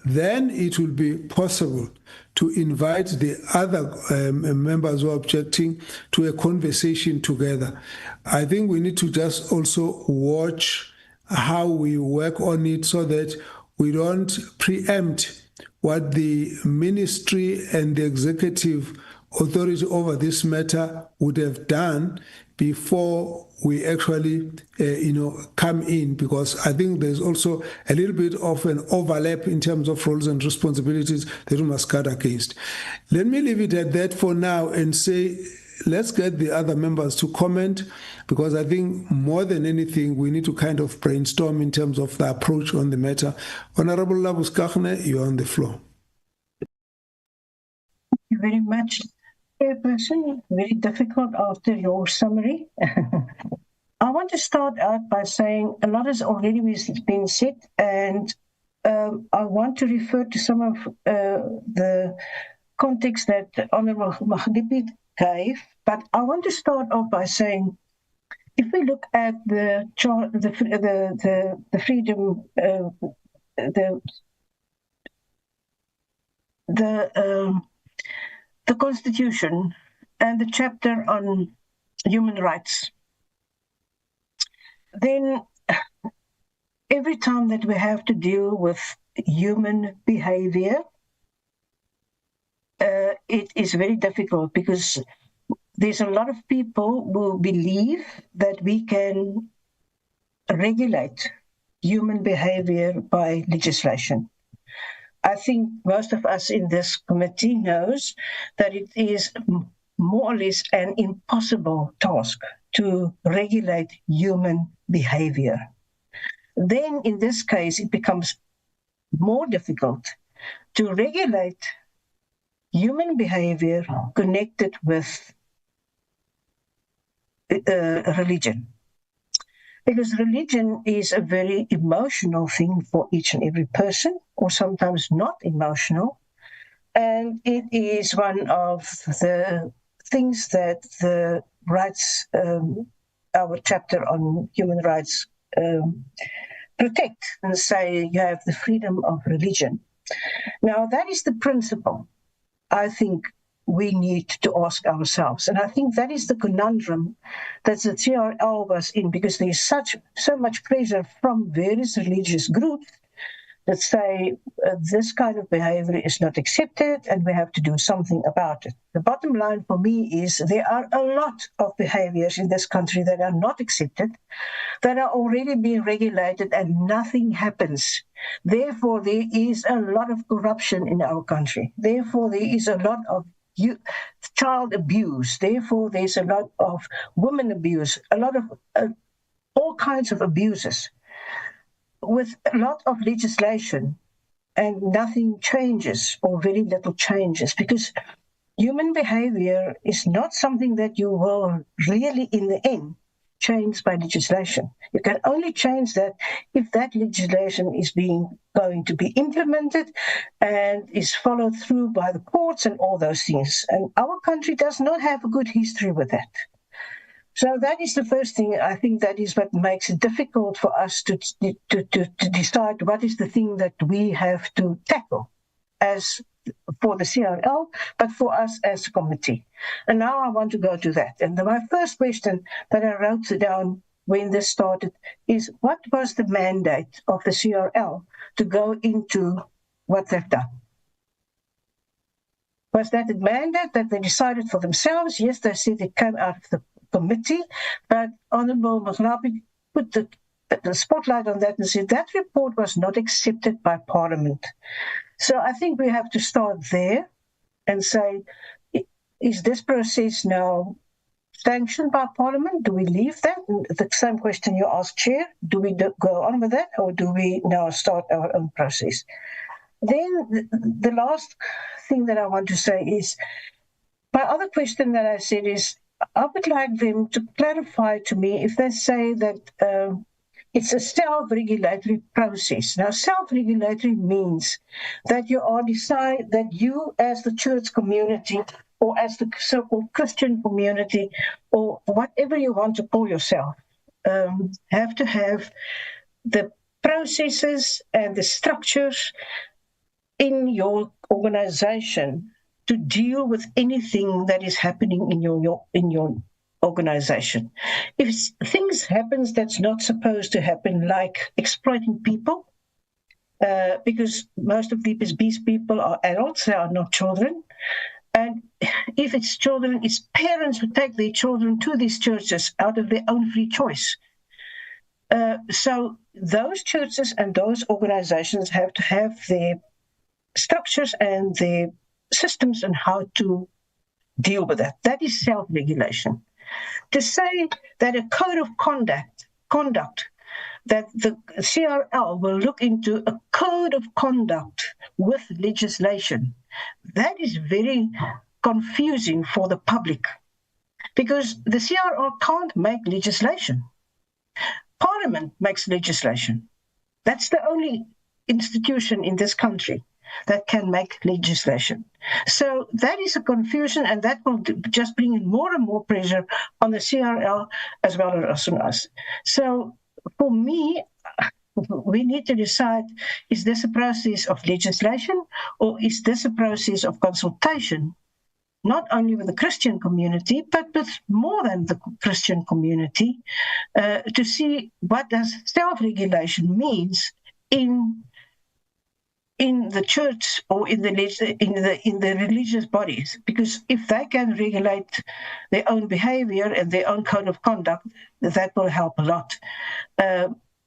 Then it will be possible to invite the other members who are objecting to a conversation together. I think we need to just also watch how we work on it so that we don't preempt what the ministry and the executive authority over this matter would have done before we actually, come in, because I think there's also a little bit of an overlap in terms of roles and responsibilities that we must guard against. Let me leave it at that for now and say, let's get the other members to comment, because I think more than anything, we need to kind of brainstorm in terms of the approach on the matter. Honorable Labus Kachne, you're on the floor. Thank you very much, Chairperson. Very difficult after your summary. I want to start out by saying a lot has already been said, and I want to refer to some of the context that Honorable Mahdipi gave, but I want to start off by saying, if we look at the freedom, the Constitution and the chapter on human rights, then every time that we have to deal with human behavior, it is very difficult, because there's a lot of people who believe that we can regulate human behavior by legislation. I think most of us in this committee knows that it is more or less an impossible task to regulate human behavior. Then in this case, it becomes more difficult to regulate human behavior connected with religion. Because religion is a very emotional thing for each and every person, or sometimes not emotional. And it is one of the things that the rights, our chapter on human rights protect and say you have the freedom of religion. Now, that is the principle I think we need to ask ourselves. And I think that is the conundrum that the CRL was in, because there's so much pressure from various religious groups that say this kind of behavior is not accepted and we have to do something about it. The bottom line for me is there are a lot of behaviors in this country that are not accepted, that are already being regulated, and nothing happens. Therefore, there is a lot of corruption in our country. Therefore, there is a lot of child abuse. Therefore, there's a lot of women abuse, a lot of all kinds of abuses, with a lot of legislation, and nothing changes, or very little changes, because human behavior is not something that you will really, in the end, change by legislation. You can only change that if that legislation is going to be implemented and is followed through by the courts and all those things. And our country does not have a good history with that. So that is the first thing. I think that is what makes it difficult for us to decide what is the thing that we have to tackle as for the CRL, but for us as a committee. And now I want to go to that. And my first question that I wrote down when this started is, what was the mandate of the CRL to go into what they've done? Was that a mandate that they decided for themselves? Yes, they said it came out of the committee, but Honourable Maglapi put the spotlight on that and said that report was not accepted by Parliament. So I think we have to start there and say, is this process now sanctioned by Parliament? Do we leave that? The same question you asked, Chair. Do we go on with that, or do we now start our own process? Then the last thing that I want to say is, my other question that I said is, I would like them to clarify to me if they say that it's a self-regulatory process. Now, self-regulatory means that that you as the church community, or as the so-called Christian community, or whatever you want to call yourself, have to have the processes and the structures in your organization to deal with anything that is happening in your organization. If things happen that's not supposed to happen, like exploiting people, because most of these people are adults, they are not children. And if it's children, it's parents who take their children to these churches out of their own free choice. So those churches and those organizations have to have their structures and their systems on how to deal with that. That is self-regulation. To say that a code of conduct, that the CRL will look into a code of conduct with legislation, that is very confusing for the public, because the CRL can't make legislation. Parliament makes legislation. That's the only institution in this country that can make legislation. So that is a confusion, and that will just bring in more and more pressure on the CRL as well as on us. So for me, we need to decide, is this a process of legislation, or is this a process of consultation, not only with the Christian community, but with more than the Christian community, to see what does self-regulation means in the church or in the religious bodies, because if they can regulate their own behavior and their own code of conduct, that will help a lot.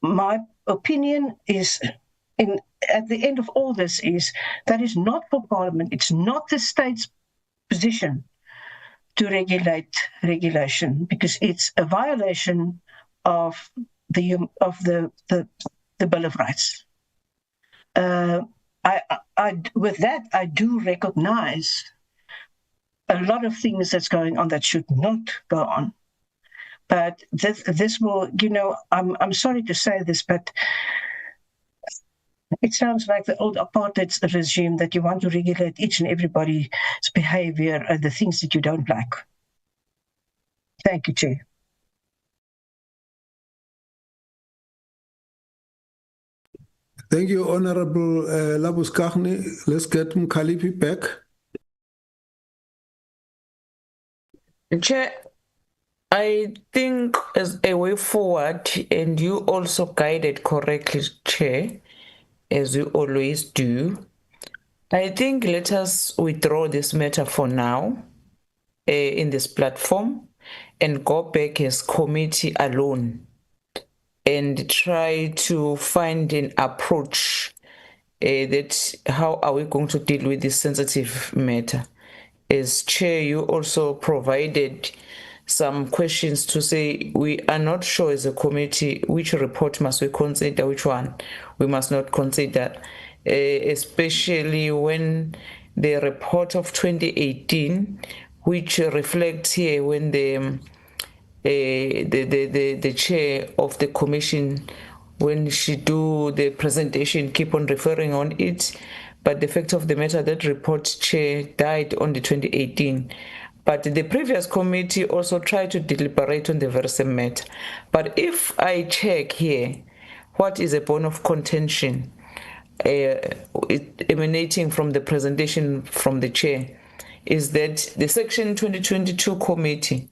My opinion is, at the end of all this, is that is not for Parliament. It's not the state's position to regulate regulation, because it's a violation of the Bill of Rights. With that, I do recognize a lot of things that's going on that should not go on. But this will, I'm sorry to say this, but it sounds like the old apartheid regime, that you want to regulate each and everybody's behavior and the things that you don't like. Thank you, Chair. Thank you, Honorable Labuskaghni. Let's get Mkhalipi back. Chair, I think as a way forward, and you also guided correctly, Chair, as you always do, I think let us withdraw this matter for now in this platform and go back as committee alone and try to find an approach that how are we going to deal with this sensitive matter. As chair, you also provided some questions to say we are not sure as a committee which report must we consider, which one we must not consider, especially when the report of 2018, which reflects here when the chair of the commission, when she do the presentation, keep on referring on it. But the fact of the matter, that report chair died on the 2018. But the previous committee also tried to deliberate on the very same matter. But if I check here, what is a bone of contention emanating from the presentation from the chair is that the Section 2022 committee,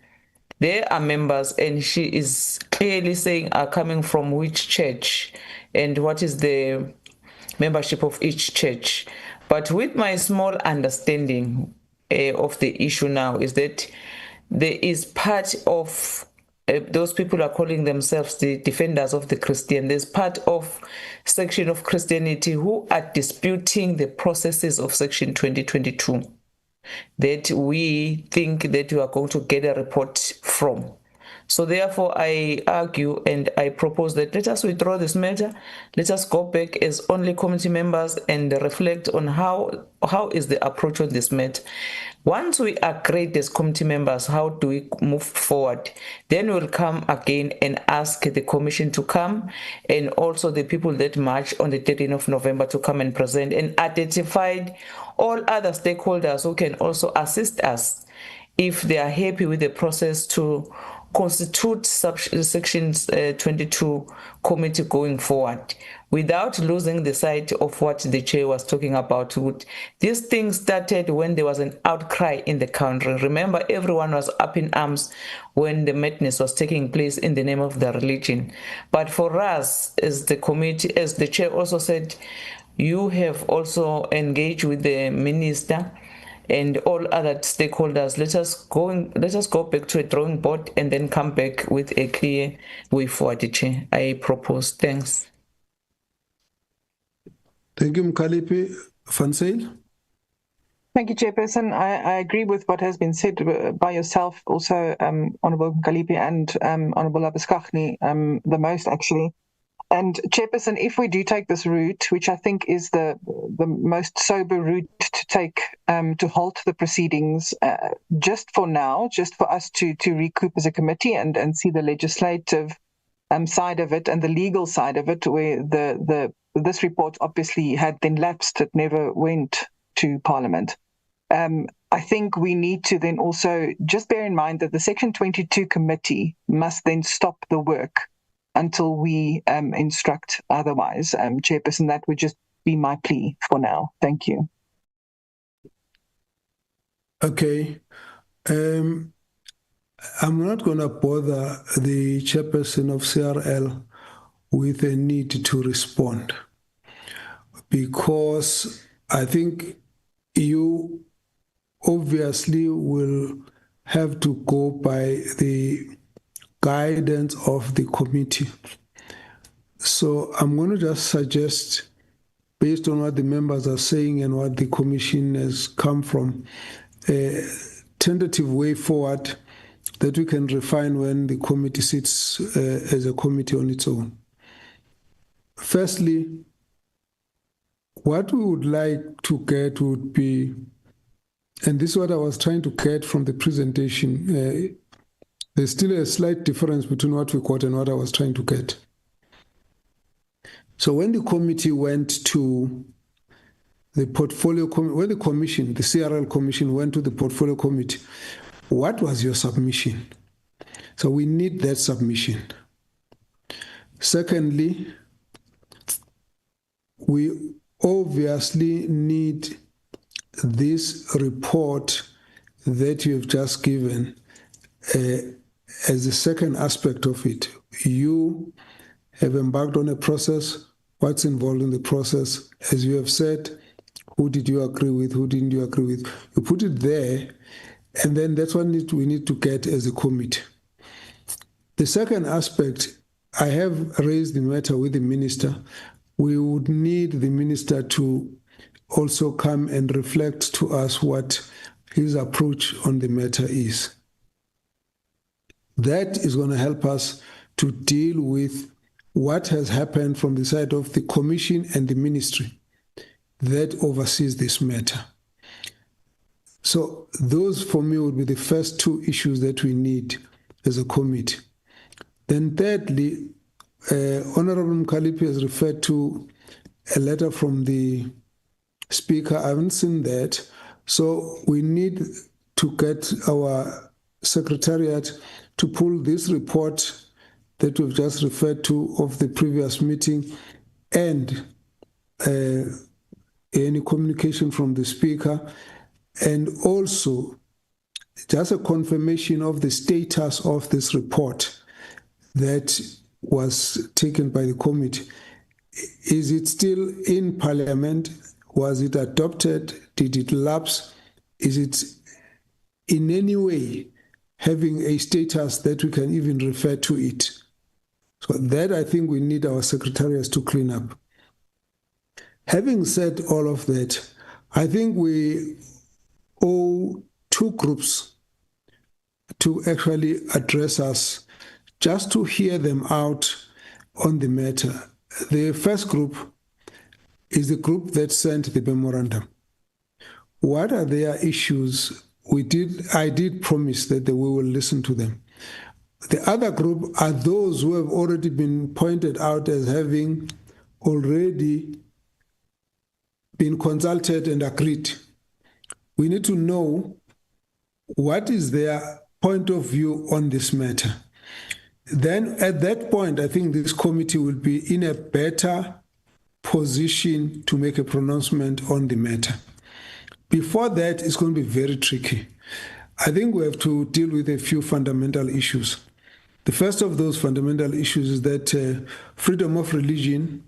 there are members, and she is clearly saying are coming from which church and what is the membership of each church. But with my small understanding of the issue now is that there is part of those people are calling themselves the defenders of the Christian. There's part of section of Christianity who are disputing the processes of Section 2022 that we think that we are going to get a report from. So therefore, I argue and I propose that let us withdraw this matter. Let us go back as only committee members and reflect on how is the approach on this matter. Once we agree as committee members, how do we move forward? Then we'll come again and ask the commission to come and also the people that march on the 13th of November to come and present and identify all other stakeholders who can also assist us if they are happy with the process to constitute sections 22 committee going forward without losing the sight of what the chair was talking about. This thing started when there was an outcry in the country. Remember, everyone was up in arms when the madness was taking place in the name of the religion. But for us, as the committee, as the chair also said, you have also engaged with the minister and all other stakeholders. Let us go back to a drawing board and then come back with a clear way forward, Chair. I propose. Thanks. Thank you, Mkhalipi. Van Zyl? Thank you, Chairperson. I agree with what has been said by yourself, also Honourable Mkhalipi and Honourable Labuskaghni, the most actually. And Chairperson, if we do take this route, which I think is the most sober route to take to halt the proceedings, just for now, just for us to recoup as a committee and see the legislative side of it and the legal side of it, where this report obviously had then lapsed, it never went to Parliament. I think we need to then also just bear in mind that the Section 22 committee must then stop the work until we instruct otherwise. Chairperson, that would just be my plea for now. Thank you. Okay. I'm not going to bother the chairperson of CRL with a need to respond, because I think you obviously will have to go by the guidance of the committee. So I'm going to just suggest, based on what the members are saying and what the commission has come from, a tentative way forward that we can refine when the committee sits as a committee on its own. Firstly, what we would like to get would be, and this is what I was trying to get from the presentation, there's still a slight difference between what we got and what I was trying to get. So when the committee went to the portfolio, when the commission, the CRL Commission went to the portfolio committee, what was your submission? So we need that submission. Secondly, we obviously need this report that you have just given as the second aspect of it. You have embarked on a process. What's involved in the process? As you have said, who did you agree with? Who didn't you agree with? You put it there, and then that's what we need to get as a committee. The second aspect, I have raised the matter with the minister. We would need the minister to also come and reflect to us what his approach on the matter is. That is going to help us to deal with what has happened from the side of the Commission and the ministry that oversees this matter. So those, for me, would be the first two issues that we need as a committee. Then thirdly, Honorable Mkhaliphi has referred to a letter from the Speaker. I haven't seen that. So we need to get our Secretariat to pull this report that we've just referred to of the previous meeting and any communication from the Speaker, and also just a confirmation of the status of this report that was taken by the committee. Is it still in Parliament? Was it adopted? Did it lapse? Is it in any way having a status that we can even refer to it? So that, I think, we need our secretariats to clean up. Having said all of that, I think we owe two groups to actually address us, just to hear them out on the matter. The first group is the group that sent the memorandum. What are their issues? I did promise that we will listen to them. The other group are those who have already been pointed out as having already been consulted and agreed. We need to know what is their point of view on this matter. Then at that point, I think this committee will be in a better position to make a pronouncement on the matter. Before that, it's going to be very tricky. I think we have to deal with a few fundamental issues. The first of those fundamental issues is that freedom of religion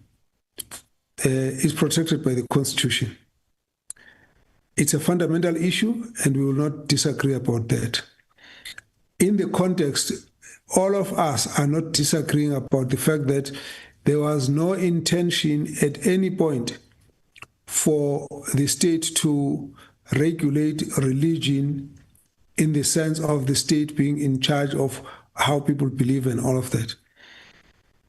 is protected by the Constitution. It's a fundamental issue, and we will not disagree about that. In the context, all of us are not disagreeing about the fact that there was no intention at any point for the state to regulate religion in the sense of the state being in charge of how people believe and all of that.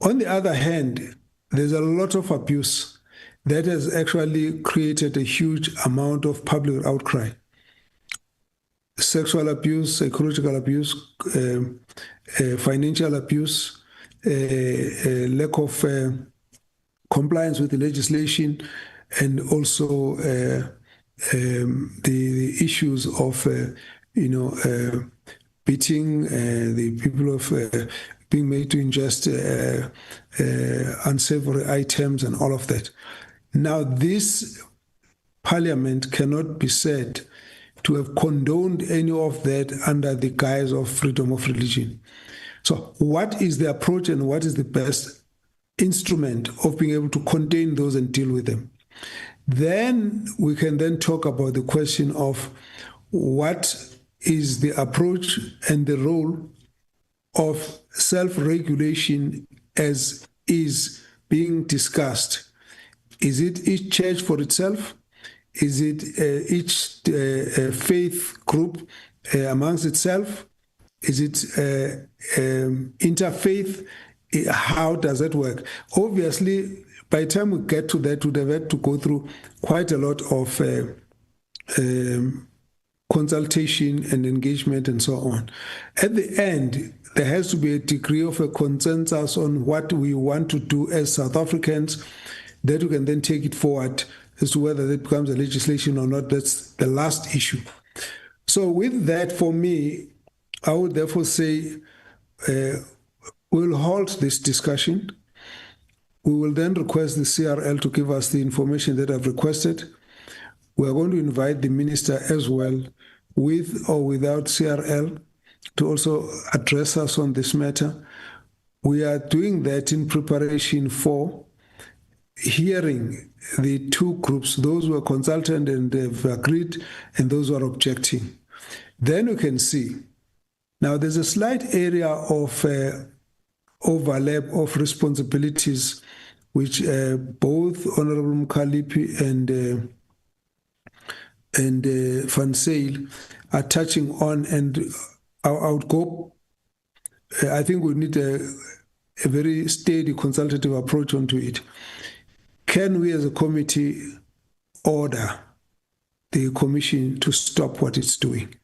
On the other hand, there's a lot of abuse that has actually created a huge amount of public outcry. Sexual abuse, psychological abuse, financial abuse, lack of compliance with the legislation, and also the issues of, beating the people of being made to ingest unsavory items and all of that. Now, this Parliament cannot be said to have condoned any of that under the guise of freedom of religion. So what is the approach and what is the best instrument of being able to contain those and deal with them? Then we can then talk about the question of what is the approach and the role of self-regulation as is being discussed. Is it each church for itself? Is it each faith group amongst itself? Is it interfaith? How does that work? Obviously, by the time we get to that, we'd have had to go through quite a lot of consultation and engagement and so on. At the end, there has to be a degree of a consensus on what we want to do as South Africans, that we can then take it forward as to whether that becomes a legislation or not. That's the last issue. So with that, for me, I would therefore say we'll halt this discussion. We will then request the CRL to give us the information that I've requested. We are going to invite the minister as well, with or without CRL, to also address us on this matter. We are doing that in preparation for hearing the two groups, those who are consultant and have agreed, and those who are objecting. Then we can see. Now, there's a slight area of overlap of responsibilities, which both Honorable Mkhalipi and Van Zyl are touching on, and I would go. I think we need a very steady consultative approach onto it. Can we as a committee order the commission to stop what it's doing?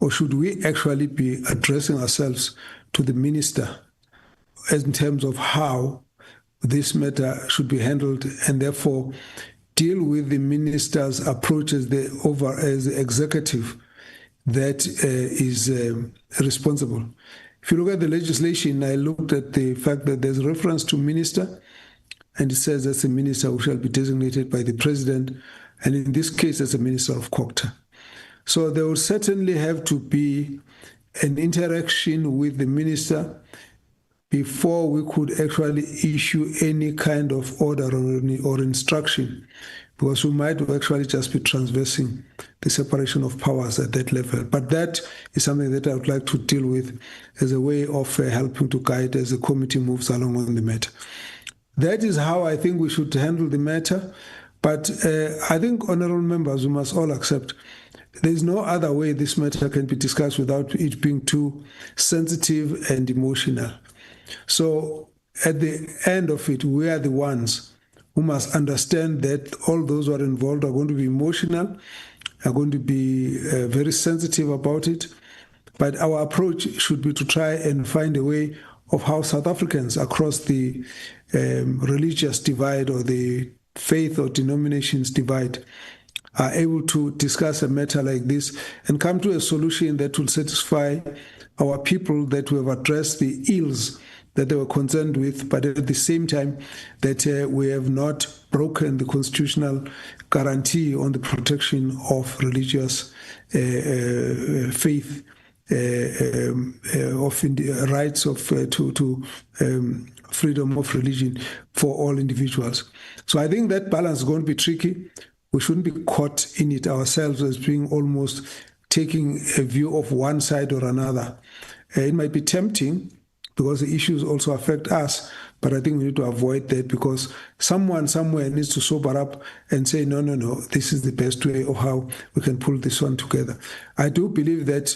Or should we actually be addressing ourselves to the minister in terms of how this matter should be handled, and therefore deal with the minister's approach as the executive that is responsible? If you look at the legislation, I looked at the fact that there's reference to minister, and it says that's a minister who shall be designated by the president, and in this case, as a minister of COGTA. So there will certainly have to be an interaction with the minister before we could actually issue any kind of order or instruction, because we might actually just be transversing the separation of powers at that level. But that is something that I would like to deal with as a way of helping to guide as the committee moves along on the matter. That is how I think we should handle the matter. But I think, honorable members, we must all accept there's no other way this matter can be discussed without it being too sensitive and emotional. So at the end of it, we are the ones who must understand that all those who are involved are going to be emotional, are going to be very sensitive about it. But our approach should be to try and find a way of how South Africans across the religious divide or the faith or denominations divide are able to discuss a matter like this and come to a solution that will satisfy our people, that we have addressed the ills that they were concerned with, but at the same time that we have not broken the constitutional guarantee on the protection of religious faith, of rights of to freedom of religion for all individuals. So I think that balance is going to be tricky. We shouldn't be caught in it ourselves as being almost taking a view of one side or another. It might be tempting because the issues also affect us, but I think we need to avoid that, because someone somewhere needs to sober up and say, no, this is the best way of how we can pull this one together. I do believe that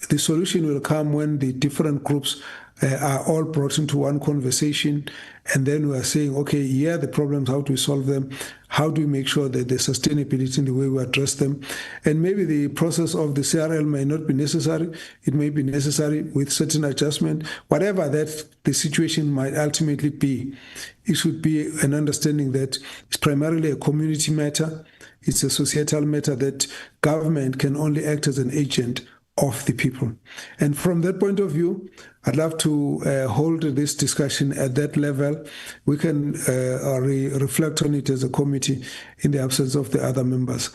the solution will come when the different groups are all brought into one conversation, and then we are saying, okay, here are the problems, how do we solve them? How do we make sure that the sustainability in the way we address them? And maybe the process of the CRL may not be necessary. It may be necessary with certain adjustment. Whatever that the situation might ultimately be, it should be an understanding that it's primarily a community matter. It's a societal matter that government can only act as an agent of the people. And from that point of view, I'd love to hold this discussion at that level. We can reflect on it as a committee in the absence of the other members.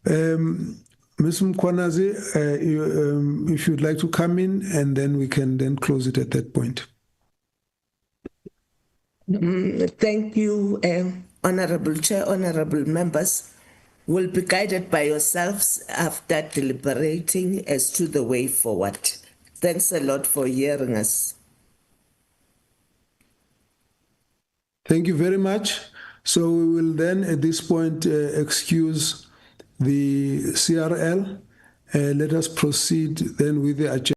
Ms. Mkhwanazi, if you'd like to come in, and then we can then close it at that point. Thank you, Honorable Chair, honorable members. Will be guided by yourselves after deliberating as to the way forward. Thanks a lot for hearing us. Thank you very much. So we will then at this point excuse the CRL. Let us proceed then with the agenda.